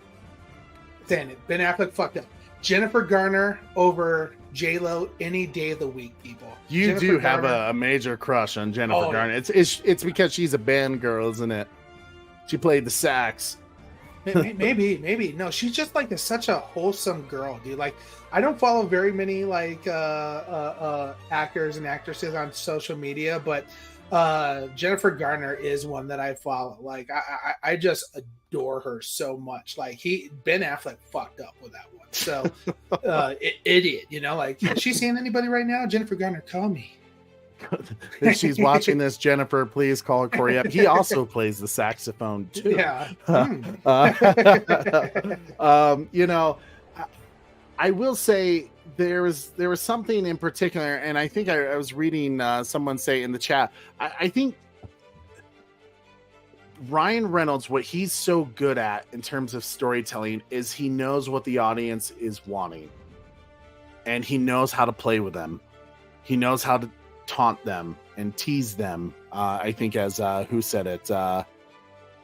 Saying it. Ben Affleck fucked up. Jennifer Garner over J-Lo any day of the week, people. You Jennifer do Garner, have a major crush on Jennifer Garner. It's because she's a band girl, isn't it? She played the sax. Maybe. No, she's just like such a wholesome girl, dude. Like, I don't follow very many actors and actresses on social media, but Jennifer Garner is one that I follow. Like, I just adore her so much. Like, Ben Affleck fucked up with that one. So idiot, like, is she seeing anybody right now? Jennifer Garner, call me. If she's watching this, Jennifer, please call Corey up. He also plays the saxophone too. Yeah. I will say there was something in particular, and I think I was reading someone say in the chat. I think Ryan Reynolds, what he's so good at in terms of storytelling is he knows what the audience is wanting, and he knows how to play with them. He knows how to taunt them and tease them. I think, as who said it,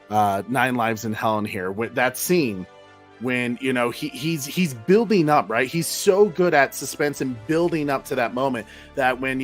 9 Lives in Hell in here, with that scene when he's building up, right? He's so good at suspense and building up to that moment that when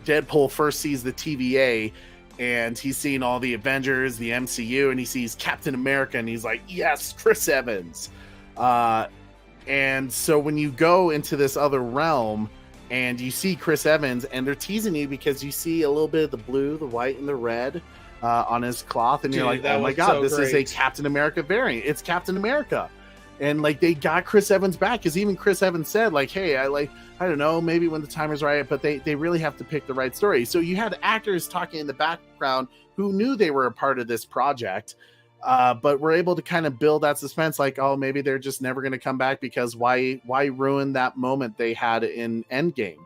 Deadpool first sees the TVA and he's seeing all the Avengers, the MCU, and he sees Captain America and he's like, yes, Chris Evans. And so when you go into this other realm and you see Chris Evans, and they're teasing you because you see a little bit of the blue, the white, and the red on his cloth, and you're like, oh my God, this is a Captain America variant. It's Captain America. And like, they got Chris Evans back, because even Chris Evans said, like, hey, I don't know, maybe when the time is right, but they really have to pick the right story. So you had actors talking in the background who knew they were a part of this project, but were able to kind of build that suspense, like, oh, maybe they're just never going to come back, because why ruin that moment they had in Endgame?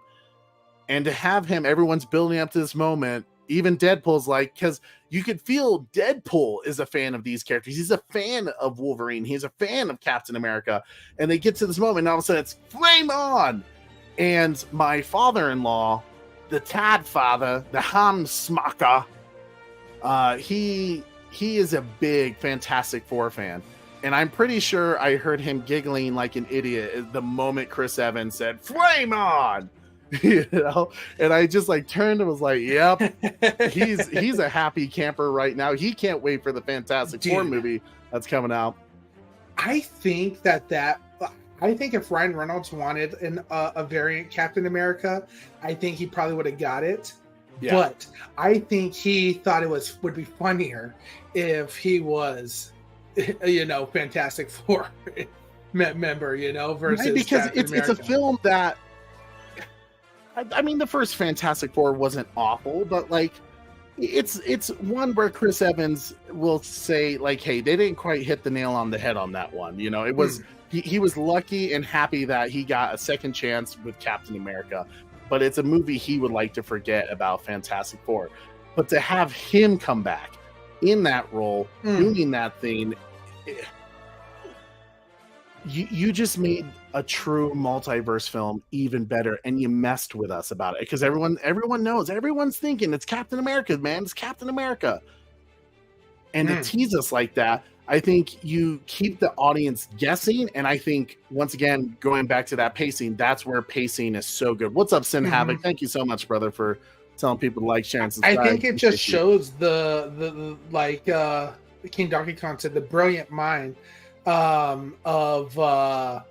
And to have him, everyone's building up to this moment. Even Deadpool's like, because you could feel Deadpool is a fan of these characters. He's a fan of Wolverine. He's a fan of Captain America. And they get to this moment, and all of a sudden it's flame on. And my father-in-law, the Tad father, the Ham Smaka, he is a big Fantastic Four fan. And I'm pretty sure I heard him giggling like an idiot the moment Chris Evans said, flame on! And I just like turned and was like, yep, he's a happy camper right now. He can't wait for the Fantastic Four movie that's coming out. I think if Ryan Reynolds wanted a variant Captain America, I think he probably would have got it. Yeah. But I think he thought it would be funnier if he was, Fantastic Four member, versus because it's a film that, I mean, the first Fantastic Four wasn't awful, but like, it's one where Chris Evans will say like, hey, they didn't quite hit the nail on the head on that one. It was, he was lucky and happy that he got a second chance with Captain America, but it's a movie he would like to forget about Fantastic Four. But to have him come back in that role, doing that thing, you just made a true multiverse film even better, and you messed with us about it, because everyone knows, everyone's thinking it's Captain America, man, it's Captain America. And to tease us like that, I think you keep the audience guessing, and I think once again going back to that pacing, that's where pacing is so good. What's up, Sin Havoc? Thank you so much, brother, for telling people to like, share, and subscribe. I think it just shows the like King Donkey Kong said, the brilliant mind of Ryan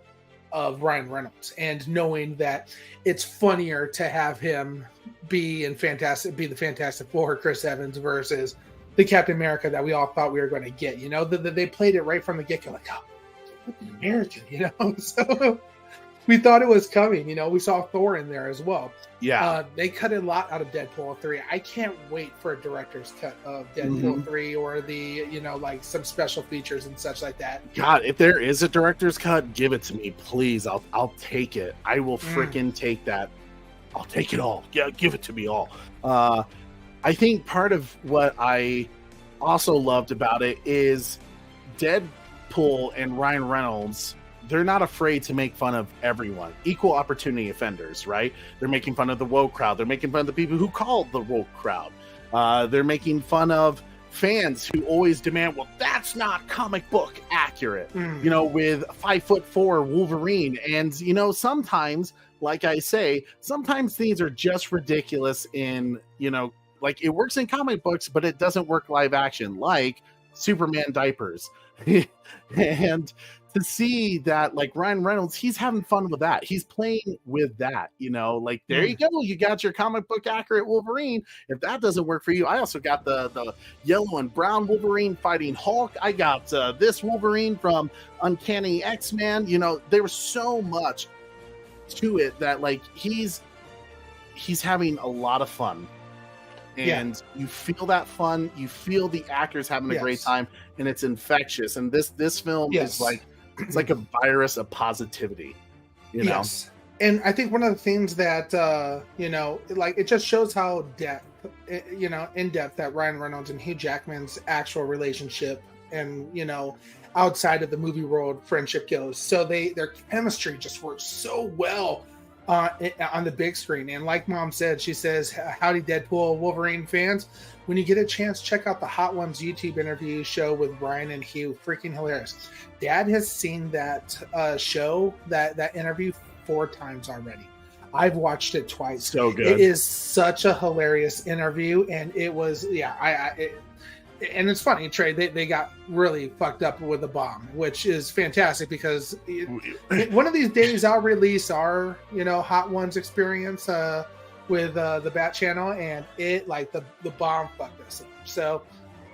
Reynolds, and knowing that it's funnier to have him be the Fantastic Four, Chris Evans, versus the Captain America that we all thought we were going to get. You know, they played it right from the get-go, like, oh, American, you know. So we thought it was coming. You know, we saw Thor in there as well. Yeah, they cut a lot out of Deadpool 3. I can't wait for a director's cut of Deadpool 3, or the, you know, like some special features and such like that. God, if there is a director's cut, give it to me, please. I'll take it. I will freaking take that. I'll take it all. Yeah, give it to me all. I think part of what I also loved about it is Deadpool and Ryan Reynolds, they're not afraid to make fun of everyone. Equal opportunity offenders, right? They're making fun of the woke crowd. They're making fun of the people who call the woke crowd. They're making fun of fans who always demand, well, that's not comic book accurate, you know, with 5'4" Wolverine. And, you know, sometimes, like I say, sometimes things are just ridiculous in, you know, like it works in comic books, but it doesn't work live action, like Superman diapers. And to see that, like Ryan Reynolds, he's having fun with that. He's playing with that, you know, like there you go. You got your comic book accurate Wolverine. If that doesn't work for you, I also got the yellow and brown Wolverine fighting Hulk. I got this Wolverine from Uncanny X-Men. You know, there was so much to it that like he's having a lot of fun. And you feel that fun, you feel the actors having a great time, and it's infectious. And this film is like, it's like a virus of positivity, you know? And I think one of the things that you know, like it just shows how in depth that Ryan Reynolds and Hugh Jackman's actual relationship, and, you know, outside of the movie world friendship goes. So their chemistry just works so well on the big screen. And like Mom said, she says, howdy Deadpool Wolverine fans, when you get a chance, check out the Hot Ones YouTube interview show with Ryan and Hugh. Freaking hilarious. Dad has seen that show, that interview 4 times already. I've watched it twice. So good. It is such a hilarious interview, and it was and it's funny, Trey, they got really fucked up with the bomb, which is fantastic, because one of these days I'll release our, you know, Hot Ones experience with the Bat Channel, and it, like, the bomb fucked us up. So,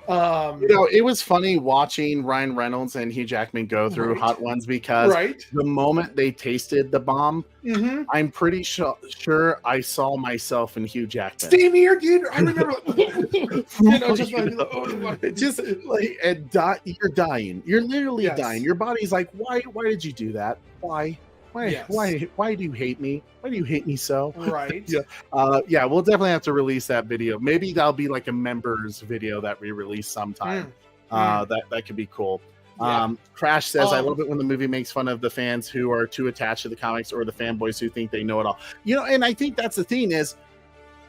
you know, it was funny watching Ryan Reynolds and Hugh Jackman go through Hot Ones, because the moment they tasted the bomb, I'm pretty sure I saw myself in Hugh Jackman. Same here, dude. I remember, you know, just like, and you're dying. You're literally dying. Your body's like, why did you do that? Why do you hate me? Why do you hate me so? Right. Yeah, we'll definitely have to release that video. Maybe that'll be like a members video that we release sometime. That could be cool. Crash says, I love it when the movie makes fun of the fans who are too attached to the comics, or the fanboys who think they know it all. You know, and I think that's the thing, is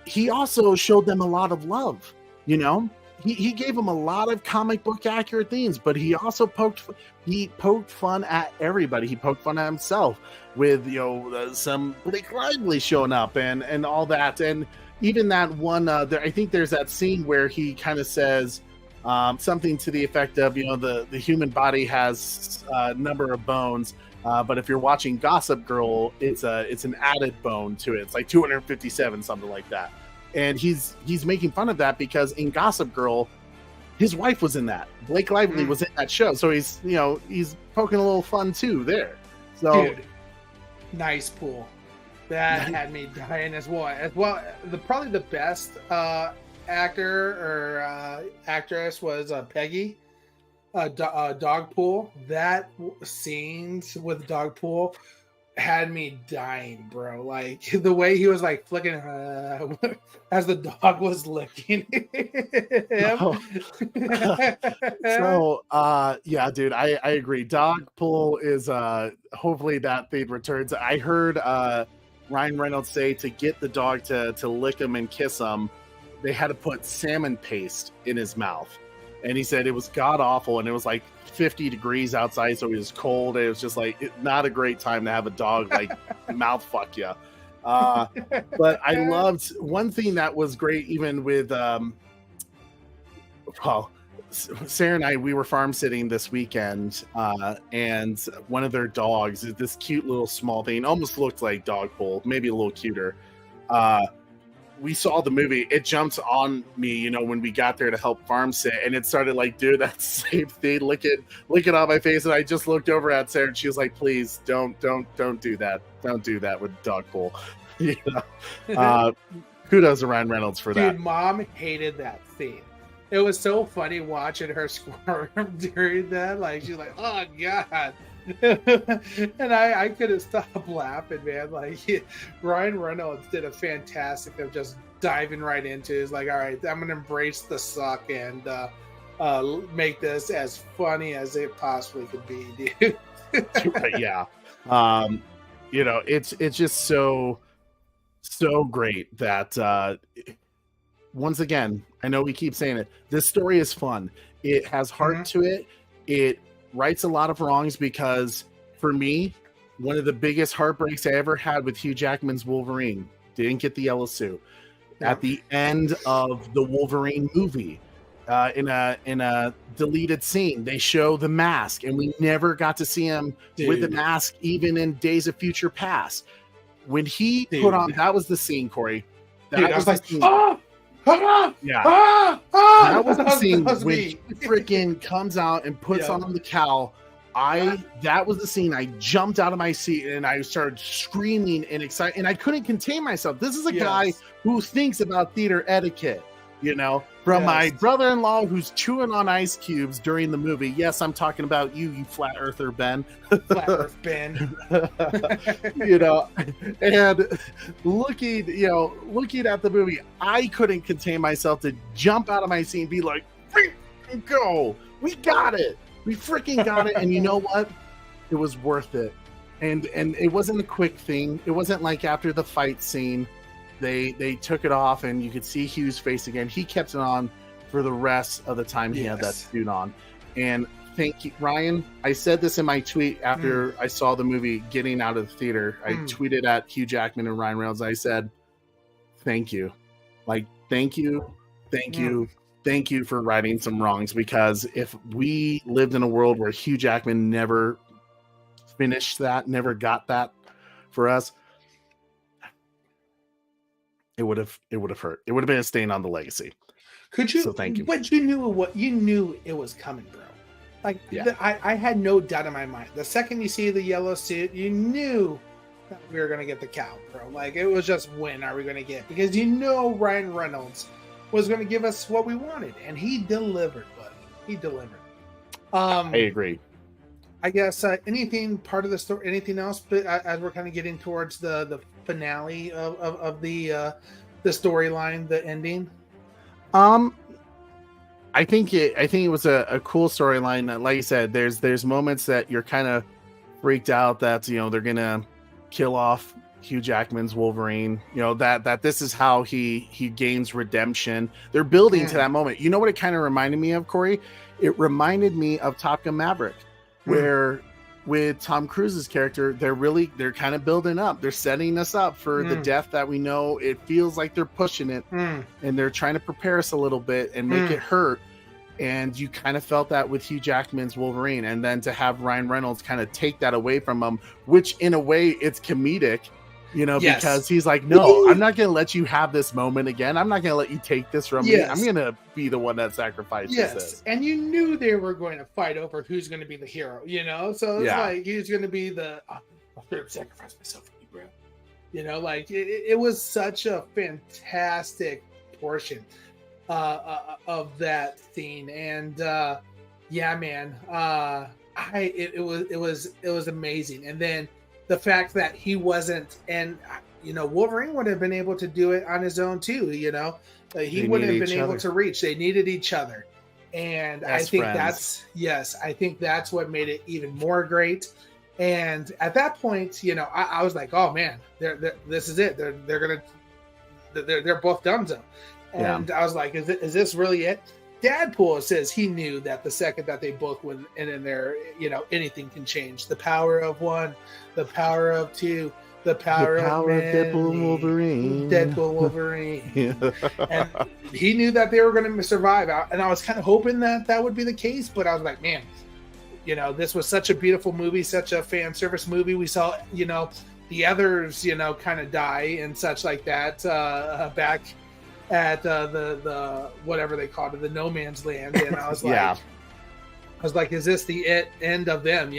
he also showed them a lot of love. You know, he gave them a lot of comic book accurate things, but he also poked fun at everybody. He poked fun at himself with, you know, some Blake Lively showing up and all that. And even that one, I think there's that scene where he kind of says something to the effect of, you know, the human body has a number of bones, but if you're watching Gossip Girl, it's an added bone to it. It's like 257, something like that. And he's making fun of that because in Gossip Girl, his wife was in that. Blake Lively was in that show, so he's poking a little fun too there. So, dude, nice pull. That had me dying as well. Probably the best actor or actress was Peggy, Dogpool. That scenes with Dogpool had me dying, bro. Like the way he was like flicking as the dog was licking him. So yeah, dude, I agree. Dogpool is hopefully that thing returns. I heard Ryan Reynolds say to get the dog to lick him and kiss him, they had to put salmon paste in his mouth. and he said it was god awful, and it was like 50 degrees outside, so it was cold. It was just like not a great time to have a dog like mouth fuck you. But I loved one thing that was great, even with Sarah and I, we were farm sitting this weekend, and one of their dogs is this cute little small thing, almost looked like Dogpool, maybe a little cuter. We saw the movie, it jumped on me, when we got there to help farm sit, and it started like doing that same thing, licking on my face, and I just looked over at Sarah, and she was like, "Please don't do that. Don't do that with Dogpool." Kudos to Ryan Reynolds for that. Dude, Mom hated that scene. It was so funny watching her squirm during that. Like, she's like, "Oh God." And I couldn't stop laughing, man. Like, Ryan Reynolds did a fantastic of just diving right into it. He's like, all right, I'm gonna embrace the suck and make this as funny as it possibly could be, dude. Yeah. It's just so great that once again, I know we keep saying it, this story is fun. It has heart to it. It rights a lot of wrongs, because for me, one of the biggest heartbreaks I ever had with Hugh Jackman's Wolverine, didn't get the yellow suit. At the end of the Wolverine movie, in a deleted scene, they show the mask, and we never got to see him with the mask, even in Days of Future Past. When he put on, that was the scene, Corey. That was the scene. That was the scene when he freaking comes out and puts on the cowl. That was the scene. I jumped out of my seat and I started screaming and excited, and I couldn't contain myself. This is a guy who thinks about theater etiquette, from my brother-in-law who's chewing on ice cubes during the movie. Yes, I'm talking about you flat earther, Ben. Flat Earth Ben. And looking at the movie, I couldn't contain myself to jump out of my seat and be like, go, we got it. We freaking got it. And you know what? It was worth it. And it wasn't a quick thing. It wasn't like after the fight scene, they took it off and you could see Hugh's face again. He kept it on for the rest of the time he had that suit on. And thank you, Ryan. I said this in my tweet after I saw the movie getting out of the theater. I tweeted at Hugh Jackman and Ryan Reynolds. I said, thank you. Like, thank you for righting some wrongs, because if we lived in a world where Hugh Jackman never finished that, never got that for us, it would have hurt. It would have been a stain on the legacy. Could you? So thank you. But you knew it was coming, bro. Like, I had no doubt in my mind. The second you see the yellow suit, you knew that we were gonna get the cow, bro. Like, it was just, when are we gonna get? Because Ryan Reynolds was going to give us what we wanted, and he delivered, buddy. He delivered. I agree. I guess anything part of the story, anything else, but as we're kind of getting towards the finale of the storyline, the ending. I think it was a cool storyline. Like you said, there's moments that you're kind of freaked out that they're gonna kill off Hugh Jackman's Wolverine, that this is how he gains redemption. They're building to that moment. You know what it kind of reminded me of, Corey? It reminded me of Top Gun Maverick, where with Tom Cruise's character, they're kind of building up. They're setting us up for the death that we know. It feels like they're pushing it, and they're trying to prepare us a little bit and make it hurt. And you kind of felt that with Hugh Jackman's Wolverine, and then to have Ryan Reynolds kind of take that away from him, which in a way it's comedic. Because he's like, no, I'm not going to let you have this moment again. I'm not going to let you take this from me. I'm going to be the one that sacrifices this. And you knew they were going to fight over who's going to be the hero, So it's like, he's going to be I'm going to sacrifice myself for you, bro. Like, it was such a fantastic portion of that scene. And man, it was amazing. And then the fact that he wasn't, and Wolverine would have been able to do it on his own too. He wouldn't have been able to reach. They needed each other, and I think that's what made it even more great. And at that point, I was like, oh man, this is it. They're both done. And I was like, is this really it? Deadpool says he knew that the second that they both went in there, anything can change. The power of one, the power of two, the power of Deadpool Wolverine. Deadpool Wolverine. Yeah. And he knew that they were going to survive. And I was kind of hoping that would be the case, but I was like, man, this was such a beautiful movie, such a fan service movie. We saw, the others, kind of die and such like that back at the whatever they called it, the no man's land. And I was like, is this the end of them,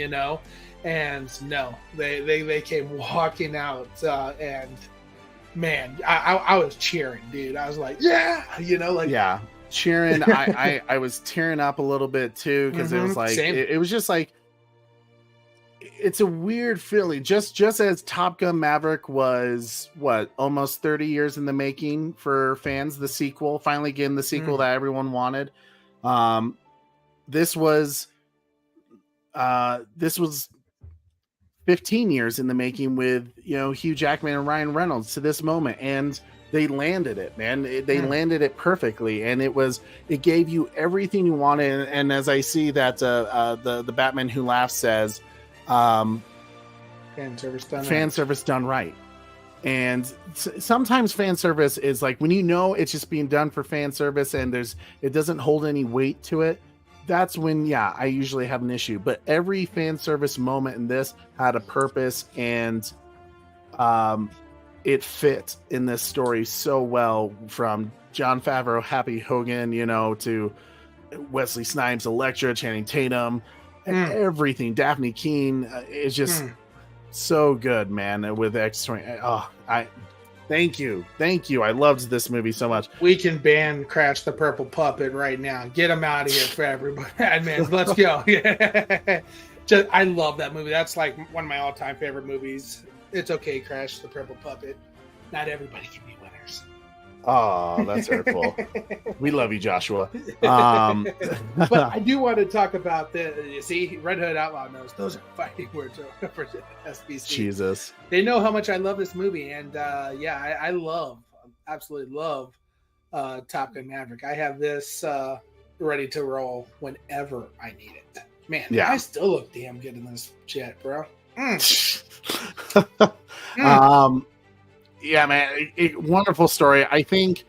And no, they came walking out, and man, I was cheering, dude. I was like, yeah, cheering. I was tearing up a little bit too, because it was like it was just like, it's a weird feeling. Just as Top Gun Maverick was almost 30 years in the making for fans, the sequel, finally getting the sequel that everyone wanted. This was 15 years in the making with Hugh Jackman and Ryan Reynolds to this moment, and they landed it, man. They landed it perfectly, and it gave you everything you wanted. And as I see that the Batman Who Laughs says, fan service done right. And sometimes fan service is like, when it's just being done for fan service and it doesn't hold any weight to it, that's when I usually have an issue. But every fan service moment in this had a purpose, and it fit in this story so well, from Jon Favreau, Happy Hogan, to Wesley Snipes, Elektra, Channing Tatum, and everything. Daphne Keane is just so good, man. With X-20, thank you. I loved this movie so much. We can ban Crash the Purple Puppet right now. Get him out of here for everybody. Man, let's go. I love that movie. That's like one of my all-time favorite movies. It's okay, Crash the Purple Puppet. Not everybody can be winners. Oh, that's hurtful. We love you, Joshua. But I do want to talk about you see, Red Hood Outlaw knows those are fighting words for SBC. Jesus. They know how much I love this movie, and I absolutely love Top Gun Maverick. I have this ready to roll whenever I need it. Man, I still look damn good in this jet, bro. Yeah, man, wonderful story. I think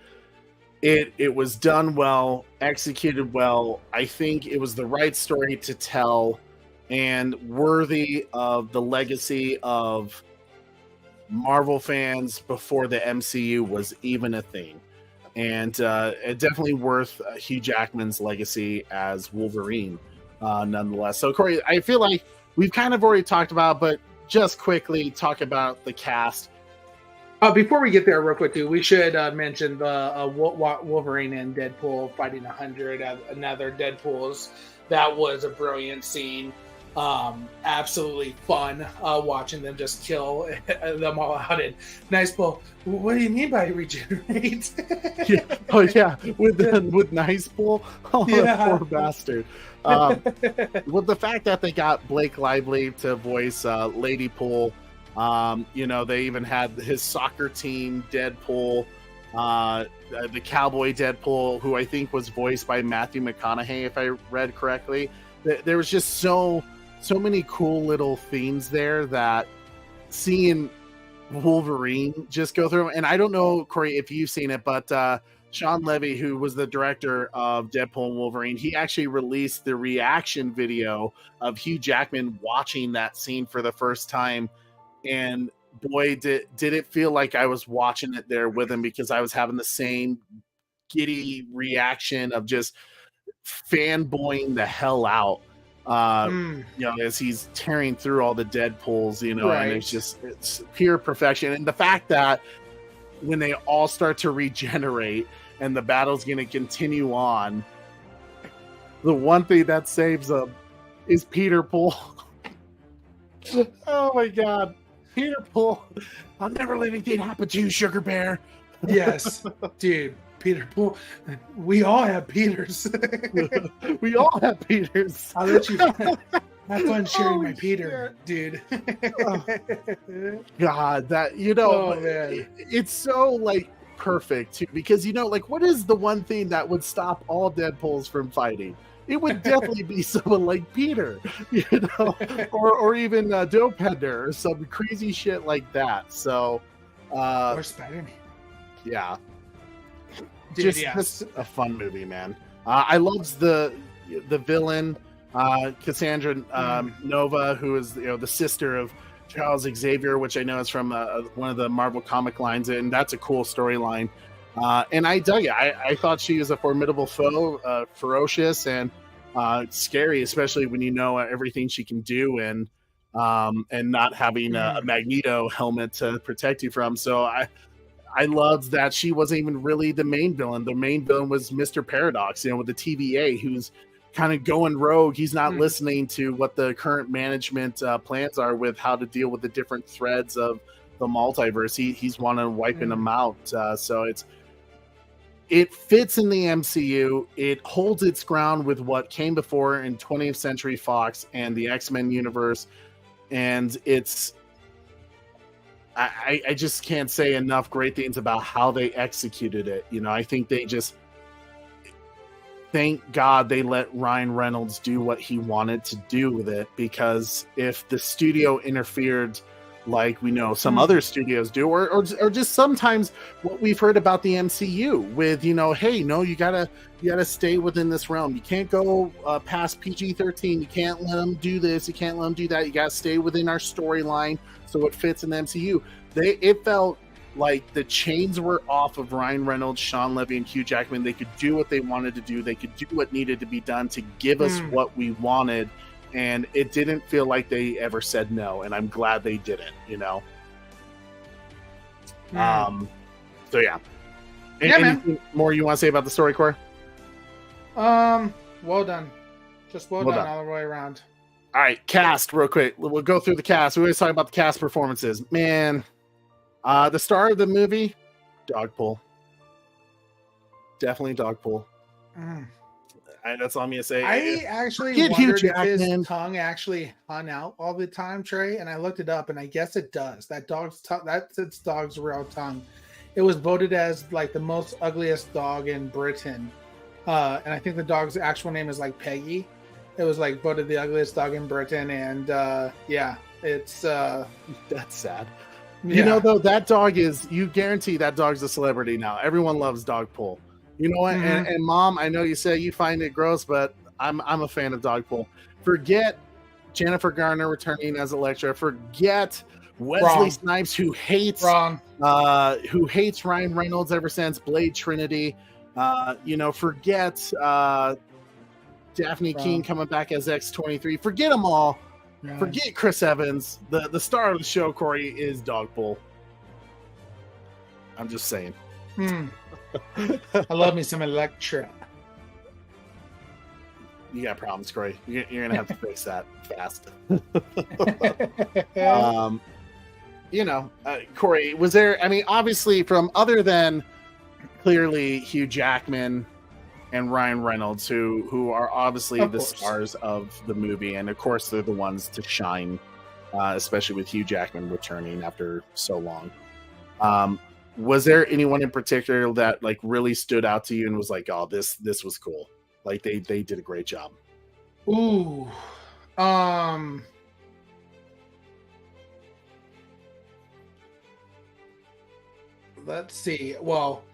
it was done well, executed well. I think it was the right story to tell, and worthy of the legacy of Marvel fans before the MCU was even a thing. And definitely worth Hugh Jackman's legacy as Wolverine, nonetheless. So, Corey, I feel like we've kind of already talked about, but just quickly talk about the cast. Before we get there, real quick, too, we should mention the Wolverine and Deadpool fighting 100, another Deadpool's. That was a brilliant scene. Absolutely fun watching them just kill them all out. And Nice Bull, what do you mean by regenerate? With Nice Bull? Oh, that poor bastard. With the fact that they got Blake Lively to voice Lady Pool. They even had his soccer team, Deadpool, the cowboy Deadpool, who I think was voiced by Matthew McConaughey, if I read correctly. There was just so many cool little themes there that seeing Wolverine just go through. And I don't know, Corey, if you've seen it, but Shawn Levy, who was the director of Deadpool and Wolverine, he actually released the reaction video of Hugh Jackman watching that scene for the first time. And boy, did it feel like I was watching it there with him, because I was having the same giddy reaction of just fanboying the hell out, as he's tearing through all the Deadpools, right. And it's pure perfection. And the fact that when they all start to regenerate and the battle's going to continue on, the one thing that saves them is Peter Pool. Oh my God. Peter Pool, I'll never let anything happen to you, Sugar Bear. Yes, dude, Peter Pool. We all have Peters. We all have Peters. I'll let you have fun sharing my Peter, dude. God, that man. it's so like perfect too, because like, what is the one thing that would stop all Deadpools from fighting? It would definitely be someone like Peter, or even Dopender or some crazy shit like that. So, or Spider-Man. Yeah, Dude, just a fun movie, man. I loved the villain, Cassandra Nova, who is the sister of Charles Xavier, which I know is from one of the Marvel comic lines, and that's a cool storyline. And I dug it. I thought she was a formidable foe, ferocious and scary, especially when you know everything she can do, and not having a Magneto helmet to protect you from. So I loved that she wasn't even really the main villain. The main villain was Mr. Paradox, with the TVA, who's kind of going rogue. He's not listening to what the current management plans are with how to deal with the different threads of the multiverse. He's wanting wiping them out. So it fits in the MCU. It holds its ground with what came before in 20th Century Fox and the X-Men universe. And I just can't say enough great things about how they executed it. I think they just, thank God they let Ryan Reynolds do what he wanted to do with it, because if the studio interfered like we know some other studios do, or just sometimes what we've heard about the MCU with, hey, no, you gotta stay within this realm. You can't go past PG-13. You can't let them do this. You can't let them do that. You gotta stay within our storyline so it fits in the MCU. It felt like the chains were off of Ryan Reynolds, Shawn Levy, and Hugh Jackman. They could do what they wanted to do. They could do what needed to be done to give us what we wanted. And it didn't feel like they ever said no. And I'm glad they didn't, So, yeah. Anything more you want to say about the story, Corey? Well done. Just well done all the way around. All right, cast real quick. We'll go through the cast. We always talk about the cast performances. Man, the star of the movie, Dogpool. Definitely Dogpool. That's all I'm going to say. I actually wondered if his tongue actually hung out all the time, Trey, and I looked it up, and I guess it does. That dog's tongue, that's its dog's real tongue. It was voted as like the most ugliest dog in Britain, and I think the dog's actual name is like Peggy. It was like voted the ugliest dog in Britain, and it's that's sad. Yeah. Though, that dog you guarantee that dog's a celebrity now. Everyone loves Dogpool. You know what? And Mom, I know you say you find it gross, but I'm a fan of Dogpool. Forget Jennifer Garner returning as Elektra. Forget Wesley Snipes, who hates Ryan Reynolds ever since Blade Trinity. Forget Daphne Keane coming back as X-23. Forget them all. Right. Forget Chris Evans. The star of the show, Corey, is Dogpool. I'm just saying. I love me some Elektra. You got problems, Corey. You're gonna have to fix that fast. Corey, was there? I mean, obviously, from other than clearly Hugh Jackman and Ryan Reynolds, who are obviously the stars of the movie, and of course they're the ones to shine, especially with Hugh Jackman returning after so long. Was there anyone in particular that like really stood out to you and was like, oh, this was cool? Like they did a great job. Ooh. Let's see. Well,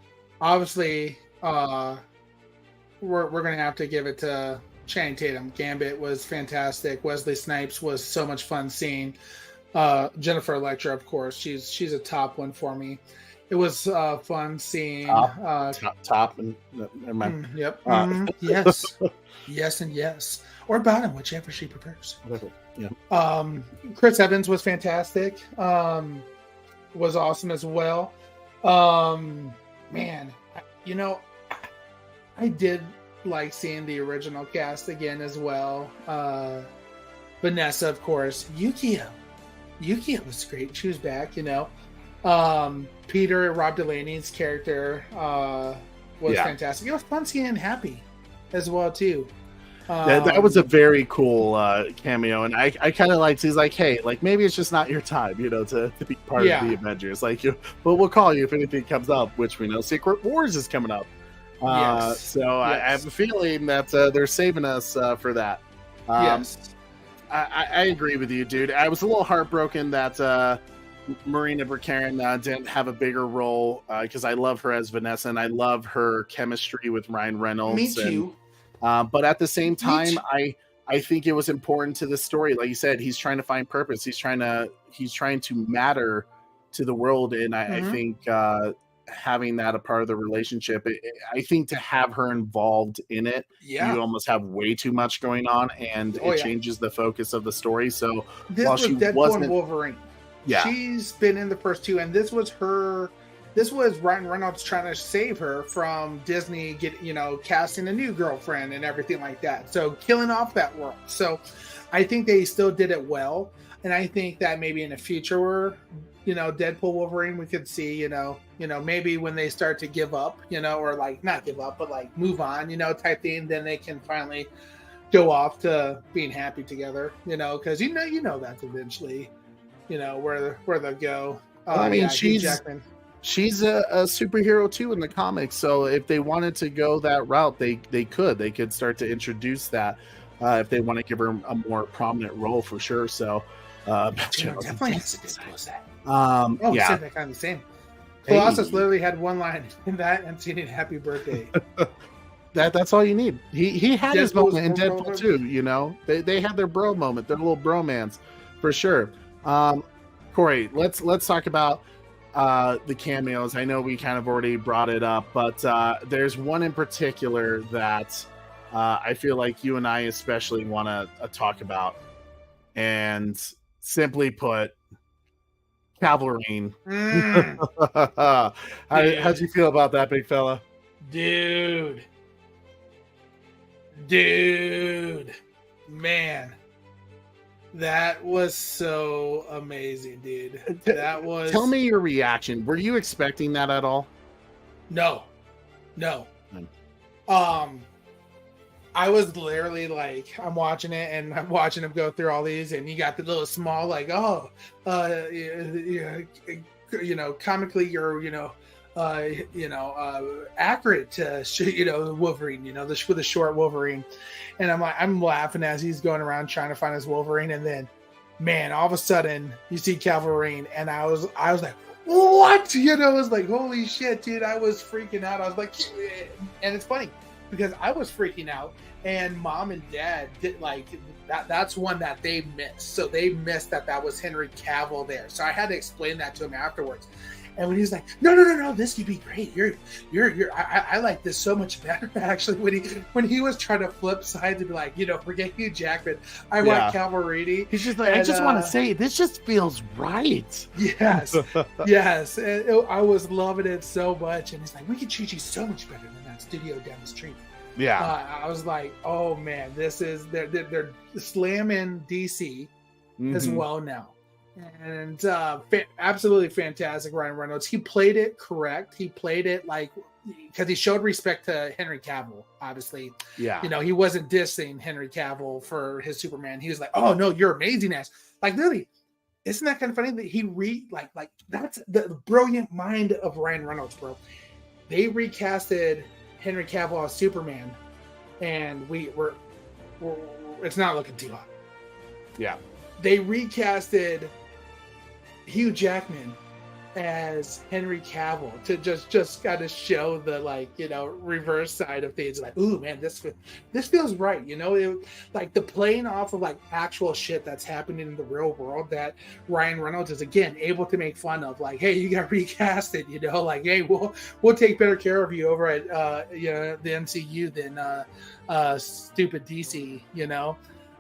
obviously, we're gonna have to give it to Channing Tatum. Gambit was fantastic. Wesley Snipes was so much fun seeing. Jennifer Elektra, of course, she's a top one for me. It was fun seeing top and never mind. Yep. Yes. Yes and yes. Or bottom, whichever she prefers. Whatever. Yeah. Chris Evans was fantastic. Was awesome as well. Man, I did like seeing the original cast again as well. Vanessa, of course. Yukio was great. She was back, Peter, Rob Delaney's character was fantastic. It was fun seeing him happy as well too. That was a very cool cameo, and I kind of liked. He's like, hey, like maybe it's just not your time, to be part of the Avengers. Like, but we'll call you if anything comes up, which we know Secret Wars is coming up. I have a feeling that they're saving us for that. Yes. I agree with you, dude. I was a little heartbroken that Morena Baccarin didn't have a bigger role because I love her as Vanessa, and I love her chemistry with Ryan Reynolds. Me too. But at the same time, I think it was important to the story. Like you said, he's trying to find purpose. He's trying to matter to the world, and I think having that a part of the relationship, I think to have her involved in it, you almost have way too much going on, and it changes the focus of the story. So this while was she Deadpool wasn't, and Wolverine. Yeah, she's been in the first two, and this was Ryan Reynolds trying to save her from Disney casting a new girlfriend and everything like that. So killing off that world. So I think they still did it well. And I think that maybe in the future, Deadpool Wolverine, we could see, maybe when they start to give up, or like not give up, but like move on, type thing, then they can finally go off to being happy together, because that's eventually, where they'll go. I mean, Hugh Jackman. She's a superhero too in the comics, so if they wanted to go that route, they could start to introduce that if they want to give her a more prominent role for sure. So definitely has to disclose that. Kind of the same. Colossus literally had one line in that and singing "Happy Birthday." That's all you need. He had his moment in Deadpool too. They had their bro moment, their little bromance for sure. Corey, let's talk about the cameos. I know we kind of already brought it up, but there's one in particular that I feel like you and I especially want to talk about, and simply put, Wolverine. How'd you feel about that, big fella? Dude, man, that was so amazing, dude. That was. Tell me your reaction. Were you expecting that at all? No. I was literally like, I'm watching it and I'm watching him go through all these, and you got the little small, like, comically you're, accurate to, Wolverine, with the short Wolverine. And I'm laughing as he's going around trying to find his Wolverine. And then, man, all of a sudden you see Wolverine, and I was like, what? It was like, holy shit, dude. I was freaking out. I was like, and it's funny because I was freaking out, and mom and dad did like that. That's one that they missed. So they missed that was Henry Cavill there. So I had to explain that to him afterwards. And when he's like, no, this could be great. I like this so much better. Actually, when he was trying to flip sides and be like, forget Hugh Jackman, I want Wolverine. He's just like, I just want to say, this just feels right. Yes, yes. And I was loving it so much. And he's like, we could treat you so much better than that studio down the street. Yeah. I was like, oh man, they're slamming DC as well now. And absolutely fantastic, Ryan Reynolds. He played it correct. He played it like, because he showed respect to Henry Cavill, obviously. Yeah. He wasn't dissing Henry Cavill for his Superman. He was like, oh no, you're amazing ass. Like, really, isn't that kind of funny that he like that's the brilliant mind of Ryan Reynolds, bro. They recasted Henry Cavill as Superman, and we're it's not looking too hot. Yeah. They recasted Hugh Jackman as Henry Cavill to just kind of show the reverse side of things. Like, ooh man, this feels right. Like the playing off of like actual shit that's happening in the real world that Ryan Reynolds is again able to make fun of. Like, hey, you got recasted. Like, hey, we'll take better care of you over at the MCU than stupid DC.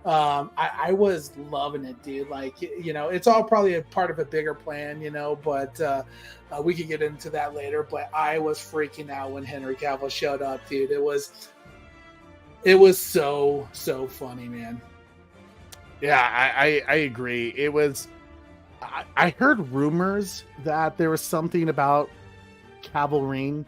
I was loving it, dude. Like, it's all probably a part of a bigger plan, but we could get into that later. But I was freaking out when Henry Cavill showed up, dude. It was so funny, man. Yeah, I agree. It was, I heard rumors that there was something about Wolverine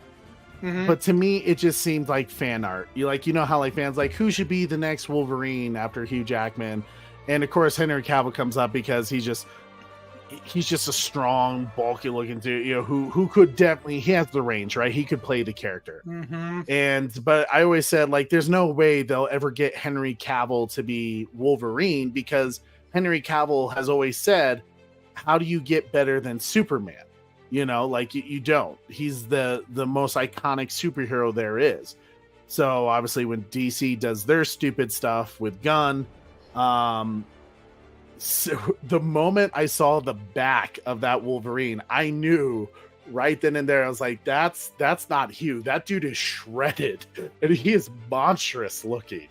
But to me, it just seemed like fan art. You know how like fans like who should be the next Wolverine after Hugh Jackman, and of course Henry Cavill comes up because he's just a strong, bulky looking dude. Who could definitely he has the range, right? He could play the character. But I always said like, there's no way they'll ever get Henry Cavill to be Wolverine because Henry Cavill has always said, "How do you get better than Superman?" Like you don't. He's the most iconic superhero there is. So obviously when DC does their stupid stuff with Gunn, so the moment I saw the back of that Wolverine, I knew right then and there, I was like, that's not Hugh. That dude is shredded and he is monstrous looking.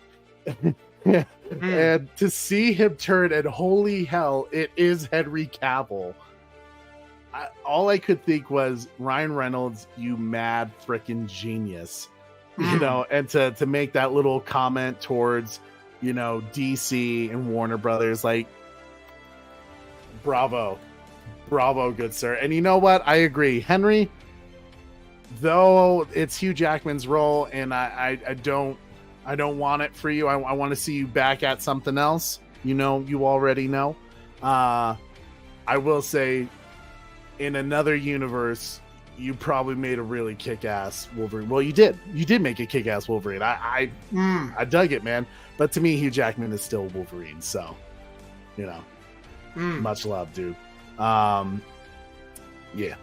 And to see him turn and holy hell, it is Henry Cavill. All I could think was, Ryan Reynolds, you mad freaking genius, and to make that little comment towards, DC and Warner Brothers, like, bravo, good sir. And you know what? I agree. Henry, though it's Hugh Jackman's role, and I don't want it for you. I want to see you back at something else. You already know. I will say, in another universe, you probably made a really kick-ass Wolverine. Well, you did make a kick-ass Wolverine. I dug it, man. But to me, Hugh Jackman is still Wolverine. So, much love, dude. Yeah.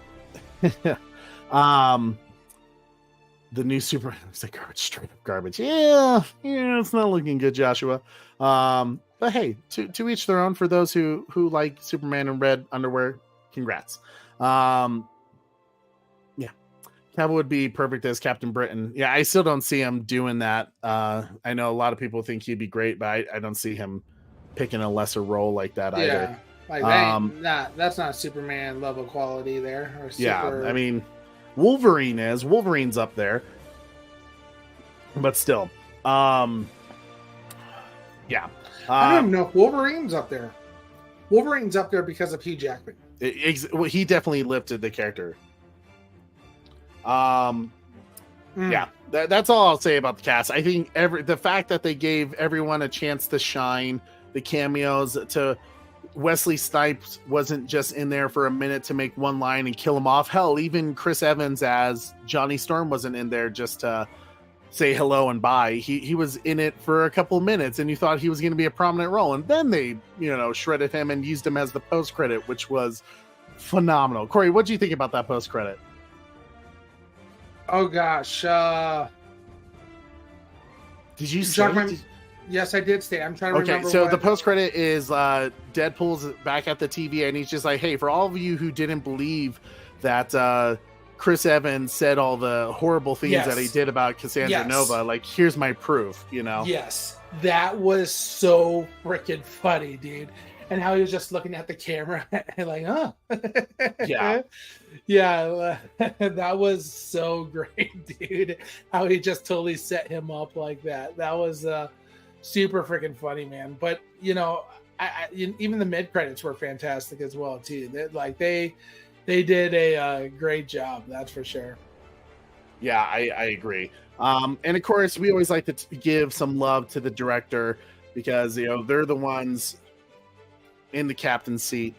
The new Super, it's like garbage, straight up garbage. Yeah, it's not looking good, Joshua. But hey, to each their own. For those who like Superman in red underwear, congrats. Yeah, Cavill would be perfect as Captain Britain. Yeah, I still don't see him doing that. I know a lot of people think he'd be great, but I don't see him picking a lesser role like that either. Like that's not Superman level quality there. Or Yeah, I mean, Wolverine's up there, but still, yeah. I don't even know if Wolverine's up there. Wolverine's up there because of Hugh Jackman. Well, he definitely lifted the character. Yeah, that's all I'll say about the cast. I think the fact that they gave everyone a chance to shine, the cameos to Wesley Snipes wasn't just in there for a minute to make one line and kill him off. Hell, even Chris Evans as Johnny Storm wasn't in there just to say hello and bye. He was in it for a couple of minutes, and you thought he was going to be a prominent role, and then they shredded him and used him as the post credit, which was phenomenal. Corey, what do you think about that post credit? Oh gosh, did you say? Yes, I did stay. I'm trying to remember. Okay, so the post credit is Deadpool's back at the TV, and he's just like, "Hey, for all of you who didn't believe that Chris Evans said all the horrible things that he did about Cassandra Nova, like, here's my proof." Yes, that was so freaking funny, dude. And how he was just looking at the camera and like, oh, yeah, that was so great, dude. How he just totally set him up like that. That was super freaking funny, man. But even the mid credits were fantastic as well too. They did a great job, that's for sure. Yeah, I agree. And of course, we always like to give some love to the director because they're the ones in the captain's seat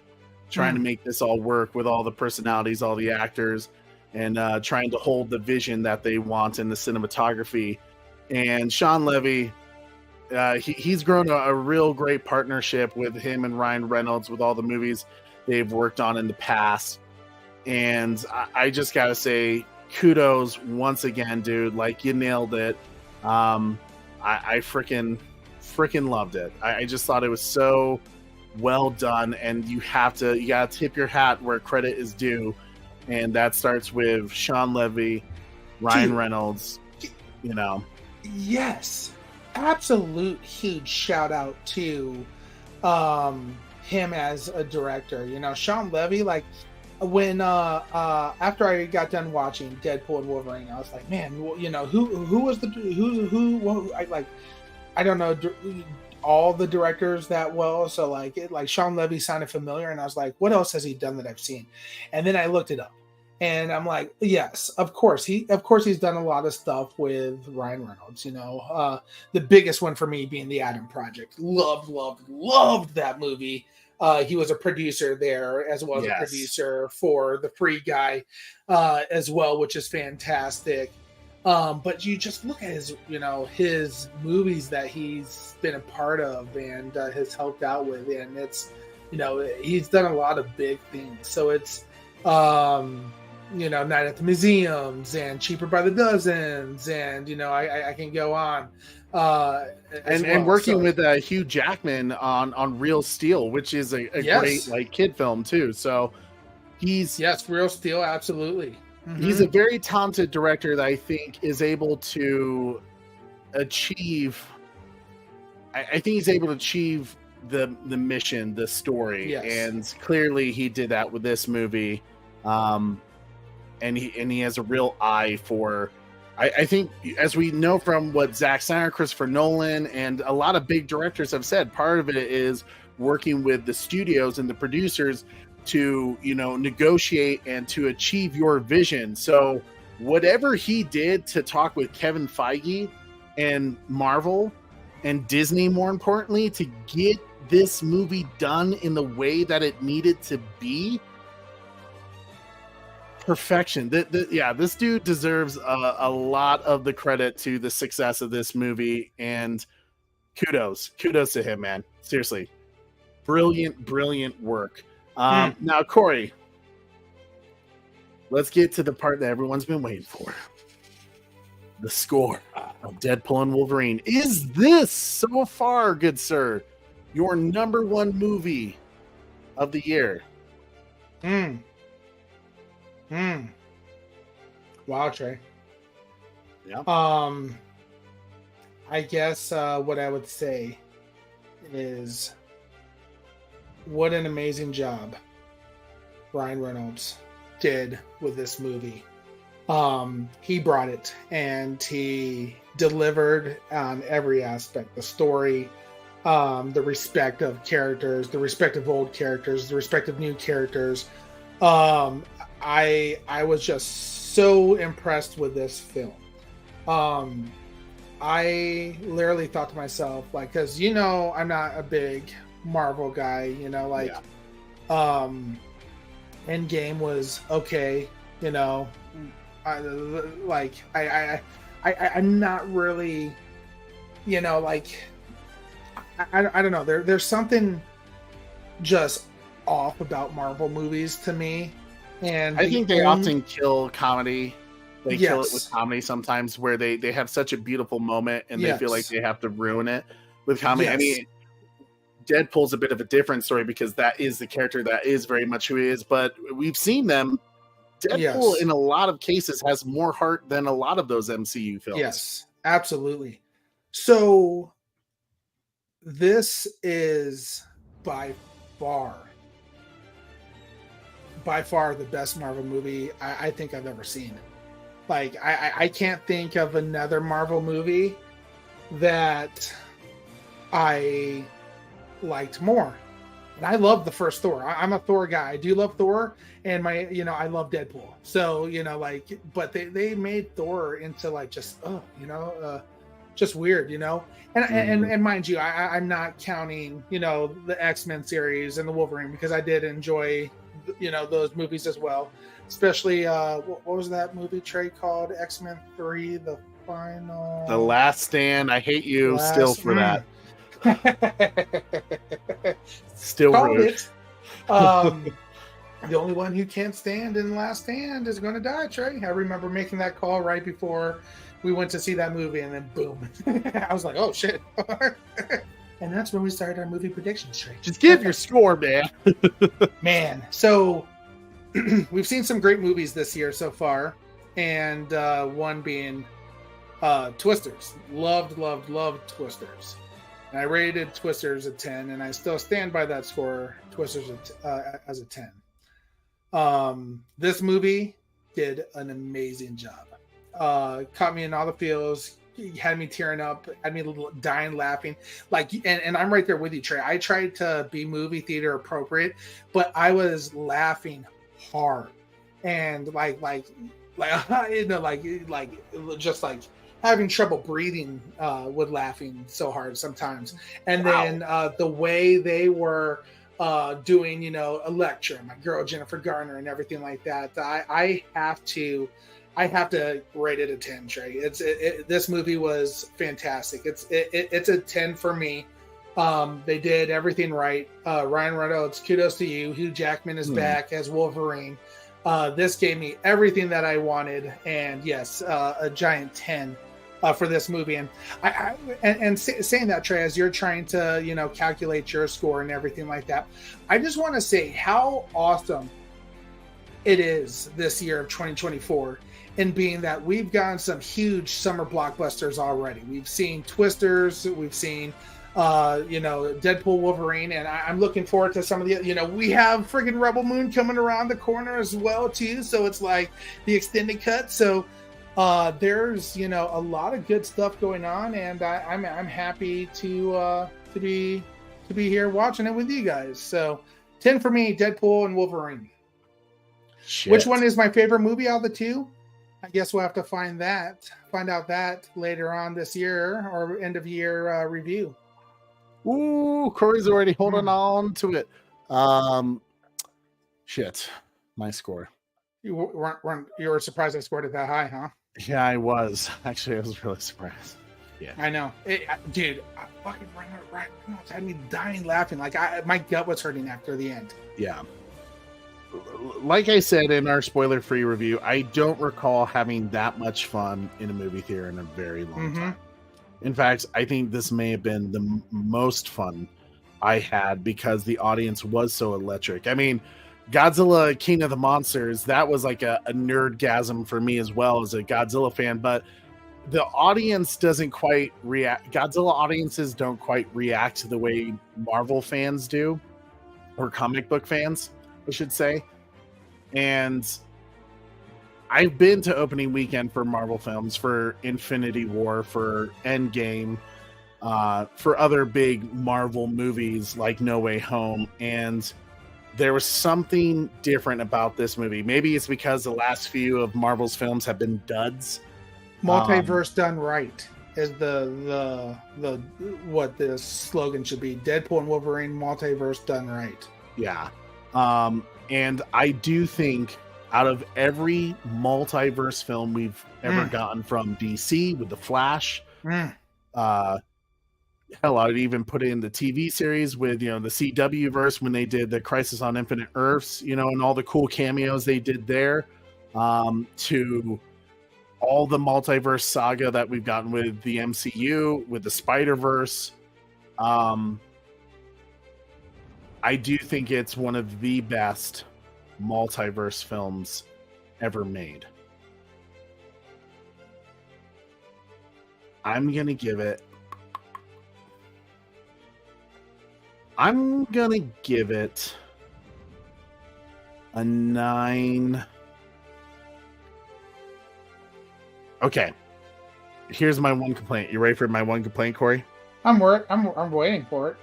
trying to make this all work with all the personalities, all the actors, and trying to hold the vision that they want in the cinematography. And Shawn Levy, he's grown a real great partnership with him and Ryan Reynolds with all the movies they've worked on in the past. And I just gotta say, kudos once again, dude. Like, you nailed it. I freaking loved it. I just thought it was so well done, and you gotta tip your hat where credit is due, and that starts with Shawn Levy, Ryan Reynolds. Yes, absolute huge shout out to him as a director. Shawn Levy, like, when after I got done watching Deadpool and Wolverine, I was like, man, who was I don't know all the directors that well, so like Shawn Levy sounded familiar, and I was like, what else has he done that I've seen? And then I looked it up, And I'm like, yes, of course he's done a lot of stuff with Ryan Reynolds. The biggest one for me being the Adam Project. Loved that movie. He was a producer there as well as a producer for the Free Guy as well, which is fantastic. But you just look at his movies that he's been a part of and has helped out with, and it's, he's done a lot of big things. So it's, Night at the Museums and Cheaper by the Dozens, and I can go on. And working with Hugh Jackman on Real Steel, which is a great kid film too. So he's Real Steel, absolutely. Mm-hmm. He's a very talented director that I think is able to achieve. I think he's able to achieve the mission, the story, and clearly he did that with this movie. And he has a real eye for. I think, as we know from what Zack Snyder, Christopher Nolan, and a lot of big directors have said, part of it is working with the studios and the producers to, negotiate and to achieve your vision. So whatever he did to talk with Kevin Feige and Marvel and Disney, more importantly, to get this movie done in the way that it needed to be, perfection. This dude deserves a lot of the credit to the success of this movie, and kudos to him, man. Seriously, brilliant work. Now, Corey, let's get to the part that everyone's been waiting for. The score of Deadpool and Wolverine. Is this, so far, good sir, your number one movie of the year? Wow, Trey. Yeah. I guess what I would say is, what an amazing job Ryan Reynolds did with this movie. He brought it, and he delivered on every aspect. The story, the respect of characters, the respect of old characters, the respect of new characters. I was just so impressed with this film. I literally thought to myself, because I'm not a big Marvel guy, Endgame was okay, I'm not really, I don't know, there's something just off about Marvel movies to me. And I think they often kill comedy. They kill it with comedy sometimes, where they have such a beautiful moment and they feel like they have to ruin it with comedy. I mean, Deadpool's a bit of a different story because that is the character that is very much who he is, but we've seen them. Deadpool in a lot of cases has more heart than a lot of those MCU films. Yes, absolutely. So this is by far the best Marvel movie I think I've ever seen. I can't think of another Marvel movie that I liked more. And I love the first Thor. I'm a Thor guy. I do love Thor, and I love Deadpool. So, but they made Thor into just weird, and mind you, I'm not counting, the X-Men series and the Wolverine, because I did enjoy, those movies as well. Especially, what was that movie, Trey, called? X-Men 3, The Final... The Last Stand. I hate you still for that. Still rude. The only one who can't stand in Last Stand is going to die, Trey. I remember making that call right before we went to see that movie, and then boom. I was like, oh, shit. And that's when we started our movie predictions, Trey. Just give your score, man. Man, so... we've seen some great movies this year so far, and one being Twisters. Loved Twisters. And I rated Twisters a 10, and I still stand by that score, Twisters as a 10. This movie did an amazing job. Caught me in all the feels, had me tearing up, had me dying laughing. And I'm right there with you, Trey. I tried to be movie theater appropriate, but I was laughing hard. and you know, just like having trouble breathing with laughing so hard sometimes. And then the way they were doing, you know, Elektra, my girl Jennifer Garner, and everything like that, I have to rate it a 10, Trey. This movie was fantastic. It's a 10 for me. They did everything right. Ryan Reynolds, kudos to you. Hugh Jackman is back as Wolverine. This gave me everything that I wanted, and yes, a giant 10 for this movie. And saying that, Trey, as you're trying to, you know, calculate your score and everything like that, I just want to say how awesome it is this year of 2024. And being that we've gotten some huge summer blockbusters already. We've seen Twisters, we've seen, you know, Deadpool Wolverine, and I'm looking forward to some of the, you know, we have friggin' Rebel Moon coming around the corner as well too. So it's like the extended cut. So there's, you know, a lot of good stuff going on, and I'm happy to be here watching it with you guys. So 10 for me, Deadpool and Wolverine. Shit. Which one is my favorite movie out of the two? I guess we'll have to find out that later on this year or end of year review. Ooh, Corey's already holding on to it. Shit, my score. You were surprised I scored it that high, huh? Yeah, I was. Actually, I was really surprised. Yeah, I know, dude. I fucking Ryan Reynolds had me dying laughing. Like my gut was hurting after the end. Yeah. Like I said in our spoiler-free review, I don't recall having that much fun in a movie theater in a very long time. In fact, I think this may have been the most fun I had because the audience was so electric. I mean, Godzilla King of the Monsters, that was like a nerdgasm for me as well as a Godzilla fan, but the audience doesn't quite react. Godzilla audiences don't quite react the way Marvel fans do, or comic book fans, I should say. And I've been to opening weekend for Marvel films, for Infinity War, for Endgame, for other big Marvel movies like No Way Home, and there was something different about this movie. Maybe it's because the last few of Marvel's films have been duds. Multiverse done right is the what the slogan should be. Deadpool and Wolverine, multiverse done right. Yeah. And I do think out of every multiverse film we've ever gotten from DC with The Flash, hell, I'd even put in the TV series with, you know, the CW verse when they did the Crisis on Infinite Earths, you know, and all the cool cameos they did there, to all the multiverse saga that we've gotten with the MCU, with the Spider-Verse. I do think it's one of the best multiverse films ever made. I'm going to give it a 9. Okay. Here's my one complaint. You ready for my one complaint, Corey? I'm waiting for it.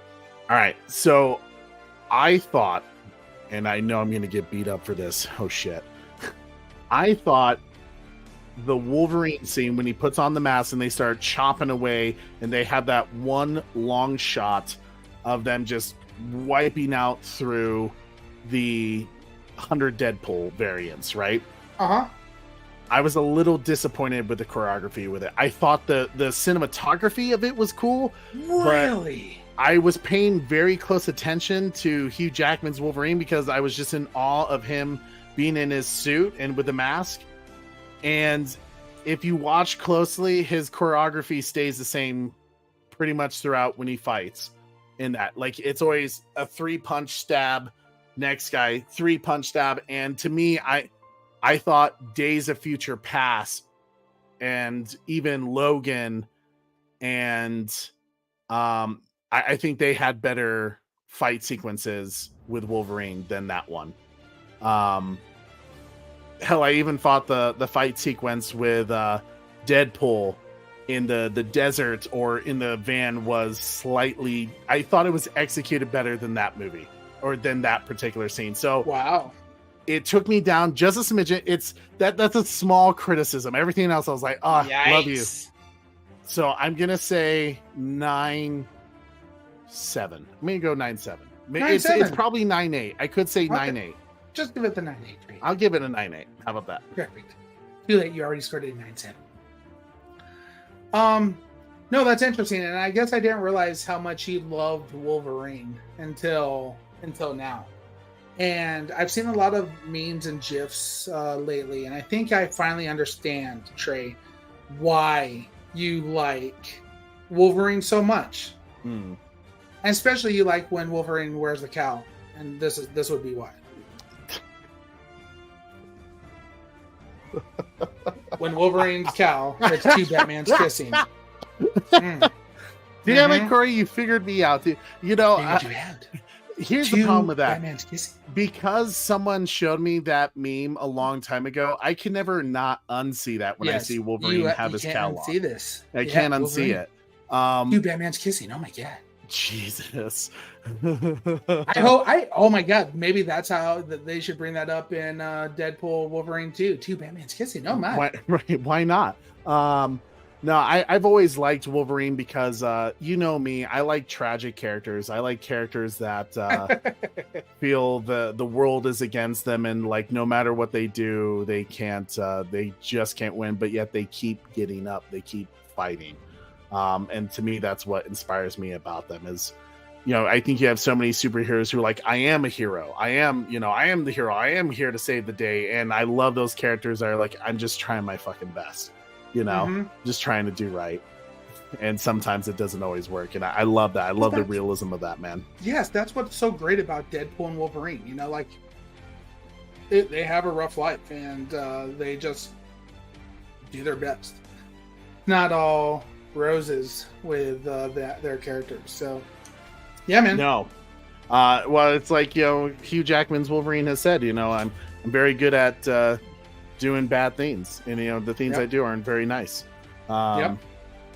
All right. So I thought, and I know I'm going to get beat up for this. Oh, shit. I thought the Wolverine scene when he puts on the mask and they start chopping away and they have that one long shot of them just wiping out through the 100 Deadpool variants, right? Uh-huh. I was a little disappointed with the choreography with it. I thought the cinematography of it was cool. Really? I was paying very close attention to Hugh Jackman's Wolverine because I was just in awe of him being in his suit and with the mask. And if you watch closely, his choreography stays the same pretty much throughout when he fights in that. Like, it's always a 3-punch stab, next guy, 3-punch stab. And to me, I thought Days of Future Past and even Logan and I think they had better fight sequences with Wolverine than that one. Hell, I even thought the fight sequence with Deadpool in the desert or in the van was slightly... I thought it was executed better than that movie or than that particular scene. So wow. It took me down just a smidgen. That's a small criticism. Everything else, I was like, oh, love you. So I'm gonna say 9.7. I'm gonna go 9.7. It's probably 9.8. I could say 9.8. Just give it the 9.8. I'll give it a 9.8. How about that? Perfect. Too late. You already scored it at 9.7. No, that's interesting, and I guess I didn't realize how much he loved Wolverine until now. And I've seen a lot of memes and GIFs lately, and I think I finally understand, Trey, why you like Wolverine so much. And especially you like when Wolverine wears the cowl, and this would be why. When Wolverine's cowl, it's two Batmans kissing. Damn it, Corey, you figured me out. You know, here's the problem with that. Batman's kissing. Because someone showed me that meme a long time ago, I can never not unsee that when I see Wolverine have his cowl on. See this? I can't unsee it. Two Batman's kissing. Oh my god. Jesus. Oh my god, maybe that's how they should bring that up in Deadpool Wolverine 2. Two Batman's kissing. Oh my. Why not? No, I've always liked Wolverine because you know me, I like tragic characters. I like characters that feel the world is against them, and like no matter what they do, they just can't win, but yet they keep getting up, they keep fighting. And to me, that's what inspires me about them is, you know, I think you have so many superheroes who are like, I am a hero. I am the hero. I am here to save the day. And I love those characters that are like, I'm just trying my fucking best, you know, just trying to do right. And sometimes it doesn't always work. And I love that. I love the realism of that, man. Yes, that's what's so great about Deadpool and Wolverine. You know, like they have a rough life and they just do their best. Not all roses with their characters. So yeah, man. No. Well, it's like, you know, Hugh Jackman's Wolverine has said, you know, I'm very good at doing bad things, and you know the things I do aren't very nice.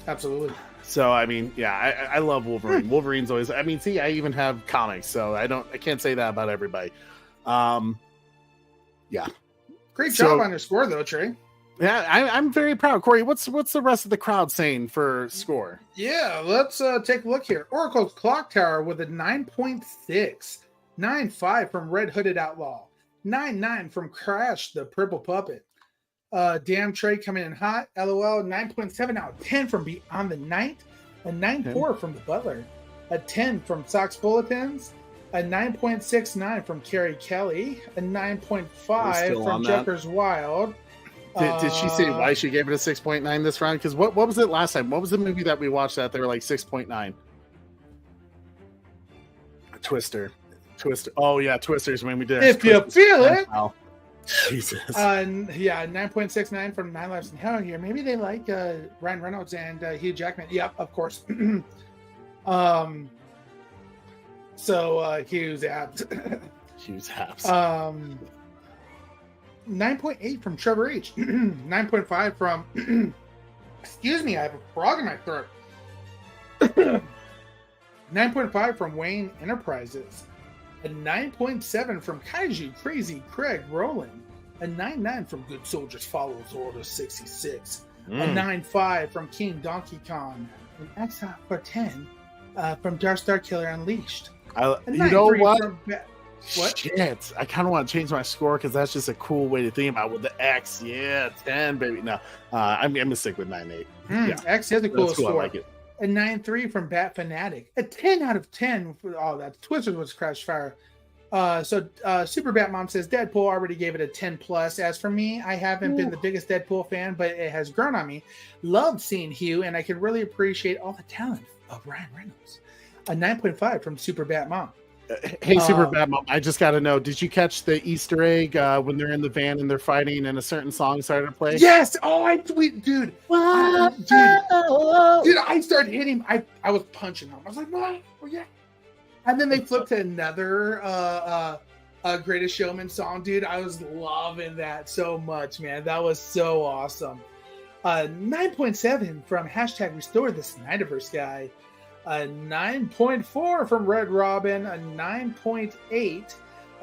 Absolutely. So I mean, yeah, I love Wolverine. Wolverine's always, I mean, see, I even have comics, so I can't say that about everybody. Yeah. Great job on your score though, Trey. Yeah, I'm very proud. Corey, what's the rest of the crowd saying for score? Yeah, let's take a look here. Oracle's Clock Tower with a 9.6. 9.5 from Red Hooded Outlaw. 9.9 from Crash the Purple Puppet. Damn Trey coming in hot. LOL. 9.7 out of 10 from Beyond the Night. A 9.4 from The Butler. A 10 from Sox Bulletins. A 9.69 from Carrie Kelly. A 9.5 from Joker's Wild. Did she say why she gave it a 6.9 this round? Because what was it last time? What was the movie that we watched that they were like 6.9? Twister. Oh yeah, Twister's when we did. If you feel it. Oh, Jesus. Yeah, 9.69 from 9 Lives in Hell here. Maybe they like Ryan Reynolds and Hugh Jackman. Yep, of course. So Hugh's abs. Hugh's abs. 9.8 from Trevor H. 9.5 from excuse me, I have a frog in my throat. 9.5 from Wayne Enterprises. A 9.7 from Kaiju Crazy Craig Rowland. A 9.9 from Good Soldiers Follows Order 66. A 9.5 from King Donkey Kong. An X out for 10 from Dark Star Killer Unleashed. You know what? What? Shit, I kind of want to change my score because that's just a cool way to think about it with the X. Yeah, 10, baby. No, I'm gonna stick with 9.8. Yeah, X is a cool score. I like it. A 9.3 from Bat Fanatic. A 10 out of 10 for all that. Twister was Crash Fire. So Super Bat Mom says Deadpool already gave it a 10 plus. As for me, I haven't been the biggest Deadpool fan, but it has grown on me. Loved seeing Hugh, and I can really appreciate all the talent of Ryan Reynolds. A 9.5 from Super Bat Mom. Hey, Super Bad Mom, I just got to know, did you catch the Easter egg when they're in the van and they're fighting and a certain song started to play? Yes! Oh, dude. Dude, I started hitting. I was punching him. I was like, oh, yeah. And then they flipped to another Greatest Showman song, dude. I was loving that so much, man. That was so awesome. 9.7 from hashtag Restore the Snyderverse guy. A 9.4 from Red Robin, a 9.8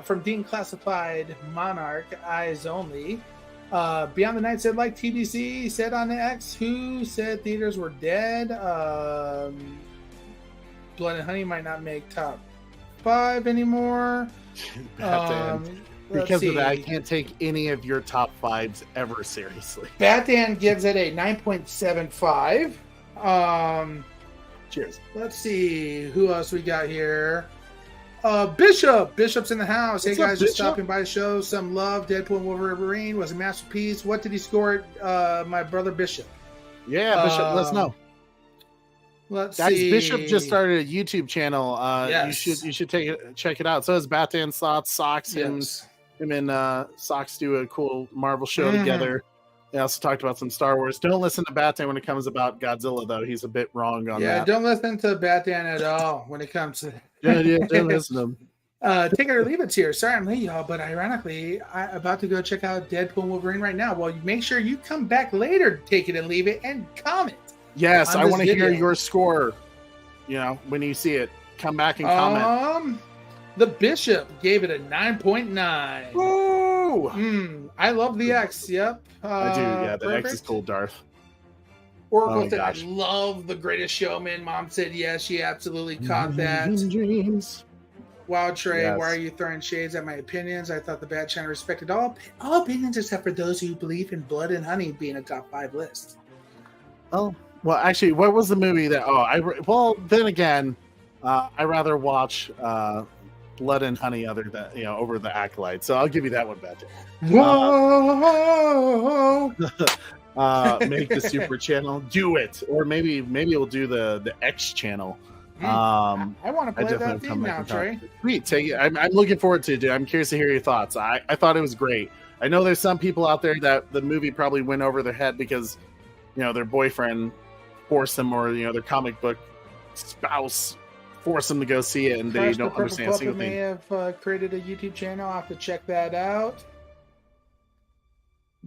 from Dean Classified Monarch, Eyes Only. Beyond the Night said, like TBC said on the X, who said theaters were dead. Blood and Honey might not make top 5 anymore. Because of that, I can't take any of your top 5s ever seriously. Batman gives it a 9.75. Cheers. Let's see who else we got here. Bishop's in the house. What's hey up, guys, just Bishop? stopping by to show some love. Deadpool Wolverine was a masterpiece. What did he score? My brother Bishop. Yeah, Bishop, let us know. Let's Guys, see. Bishop just started a YouTube channel. Yes. You should check it out. So is Batman Slots, Socks, Yes. him and Socks do a cool Marvel show Mhm. together. They also talked about some Star Wars. Don't listen to Batman when it comes about Godzilla, though. He's a bit wrong on Yeah, that. don't listen to Batman at all when it comes to. Don't listen to him. Take it or leave it here. Sorry I'm late, y'all, but ironically, I'm about to go check out Deadpool Wolverine right now. Well, you make sure you come back later, take it and leave it, and comment. Yes, on I this want to hear video. your score. You know, when you see it, come back and comment. The Bishop gave it a 9.9. Woo! I love the X. Yep. I do. Yeah, the X is perfect. cool, Darth. Oracle Oh, said, I gosh. love The Greatest Showman. Mom said, yes, she absolutely caught that. Dreams. Wow, Trey, Yes. why are you throwing shades at my opinions? I thought the Bad Channel respected all opinions except for those who believe in Blood and Honey being a top 5 list. Oh, well, actually, what was the movie that? Well, then again, I rather watch Blood and Honey over the Acolyte. So I'll give you that one, Bad. Whoa! Make the Super Channel, do it, or maybe we'll do the X Channel. I want to play that definitely theme come back now, and talk. Trey. Sweet, take it. I'm looking forward to it, dude. I'm curious to hear your thoughts. I thought it was great. I know there's some people out there that the movie probably went over their head because, their boyfriend forced them, or their comic book spouse forced them to go see it, and they Crush the don't Purple understand a single Puppet may thing. have created a YouTube channel. I'll have to check that out.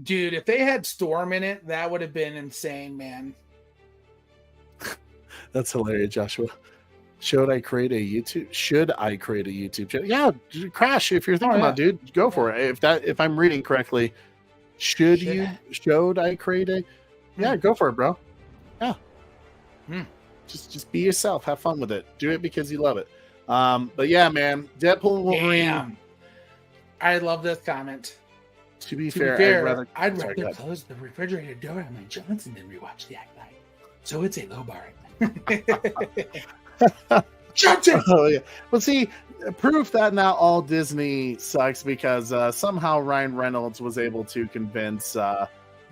Dude, if they had Storm in it, that would have been insane, man. That's hilarious, Joshua. Should I create a YouTube channel? Yeah, Crash. If you're thinking about, dude, go for it. If I'm reading correctly, should I create a? Yeah, go for it, bro. Yeah. Just be yourself. Have fun with it. Do it because you love it. But yeah, man, Deadpool Wolverine. Damn. I love this comment. To be To fair, be fair, I'd I'd sorry, go rather ahead. close the refrigerator door on my Johnson than rewatch the Act Night. So it's a low bar. Johnson! Oh yeah. Well, see, proof that not all Disney sucks because somehow Ryan Reynolds was able to convince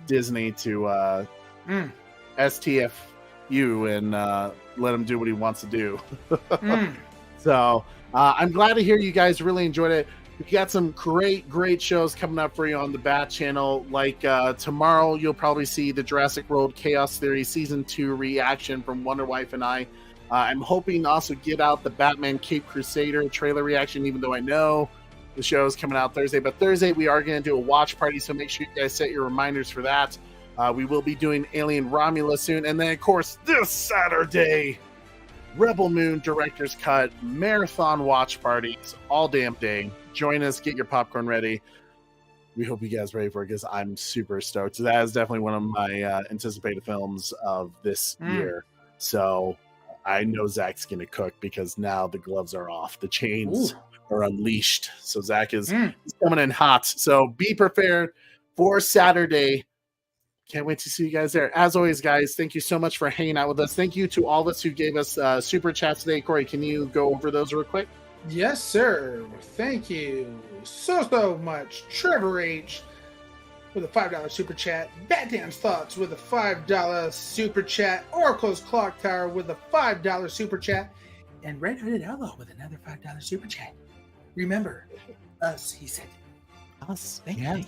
Disney to STFU and let him do what he wants to do. So I'm glad to hear you guys really enjoyed it. We got some great shows coming up for you on the Bat Channel. Like tomorrow, you'll probably see the Jurassic World Chaos Theory Season 2 reaction from Wonder Wife and I. I'm hoping to also get out the Batman Cape Crusader trailer reaction, even though I know the show is coming out Thursday. But Thursday, we are going to do a watch party, so make sure you guys set your reminders for that. We will be doing Alien Romulus soon. And then, of course, this Saturday, Rebel Moon Director's Cut, marathon watch parties all damn day. Join us, get your popcorn ready. We hope you guys are ready for it because I'm super stoked. So that is definitely one of my anticipated films of this year. So I know Zach's going to cook because now the gloves are off. The chains are unleashed. So Zach is he's coming in hot. So be prepared for Saturday. Can't wait to see you guys there. As always, guys, thank you so much for hanging out with us. Thank you to all of us who gave us super chats today. Corey, can you go over those real quick? Yes, sir. Thank you so much. Trevor H. with a $5 super chat. Batman's Thoughts with a $5 super chat. Oracle's Clock Tower with a $5 super chat. And Red Hooded Outlaw with another $5 super chat. Remember, us, he said. Us. Thank you.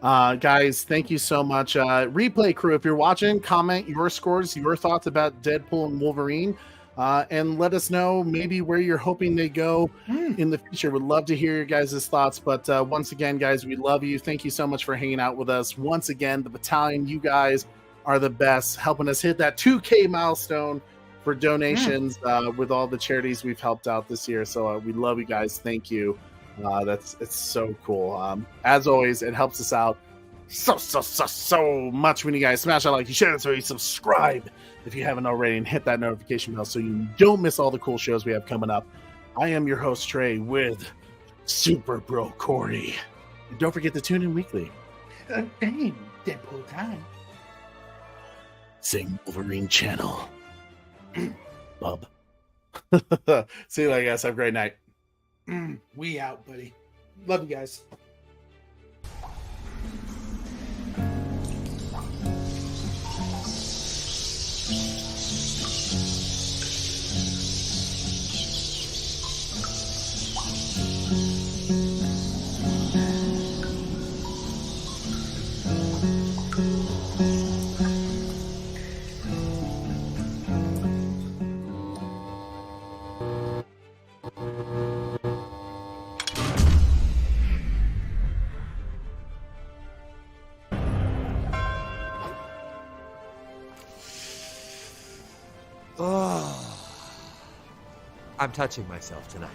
Guys, thank you so much. Replay crew, if you're watching, comment your scores, your thoughts about Deadpool and Wolverine. And let us know maybe where you're hoping they go in the future. Would love to hear your guys' thoughts. But once again, guys, we love you. Thank you so much for hanging out with us. Once again, the battalion, you guys are the best, helping us hit that 2K milestone for donations with all the charities we've helped out this year. So we love you guys. Thank you. It's so cool. As always, it helps us out so much when you guys smash that like, you share it, so you subscribe if you haven't already, and hit that notification bell so you don't miss all the cool shows we have coming up. I am your host, Trey, with Super Bro Corey. And don't forget to tune in weekly. Dang, Deadpool time. Sing Wolverine channel. Bub. See you later, guys. Have a great night. We out, buddy. Love you guys. I'm touching myself tonight.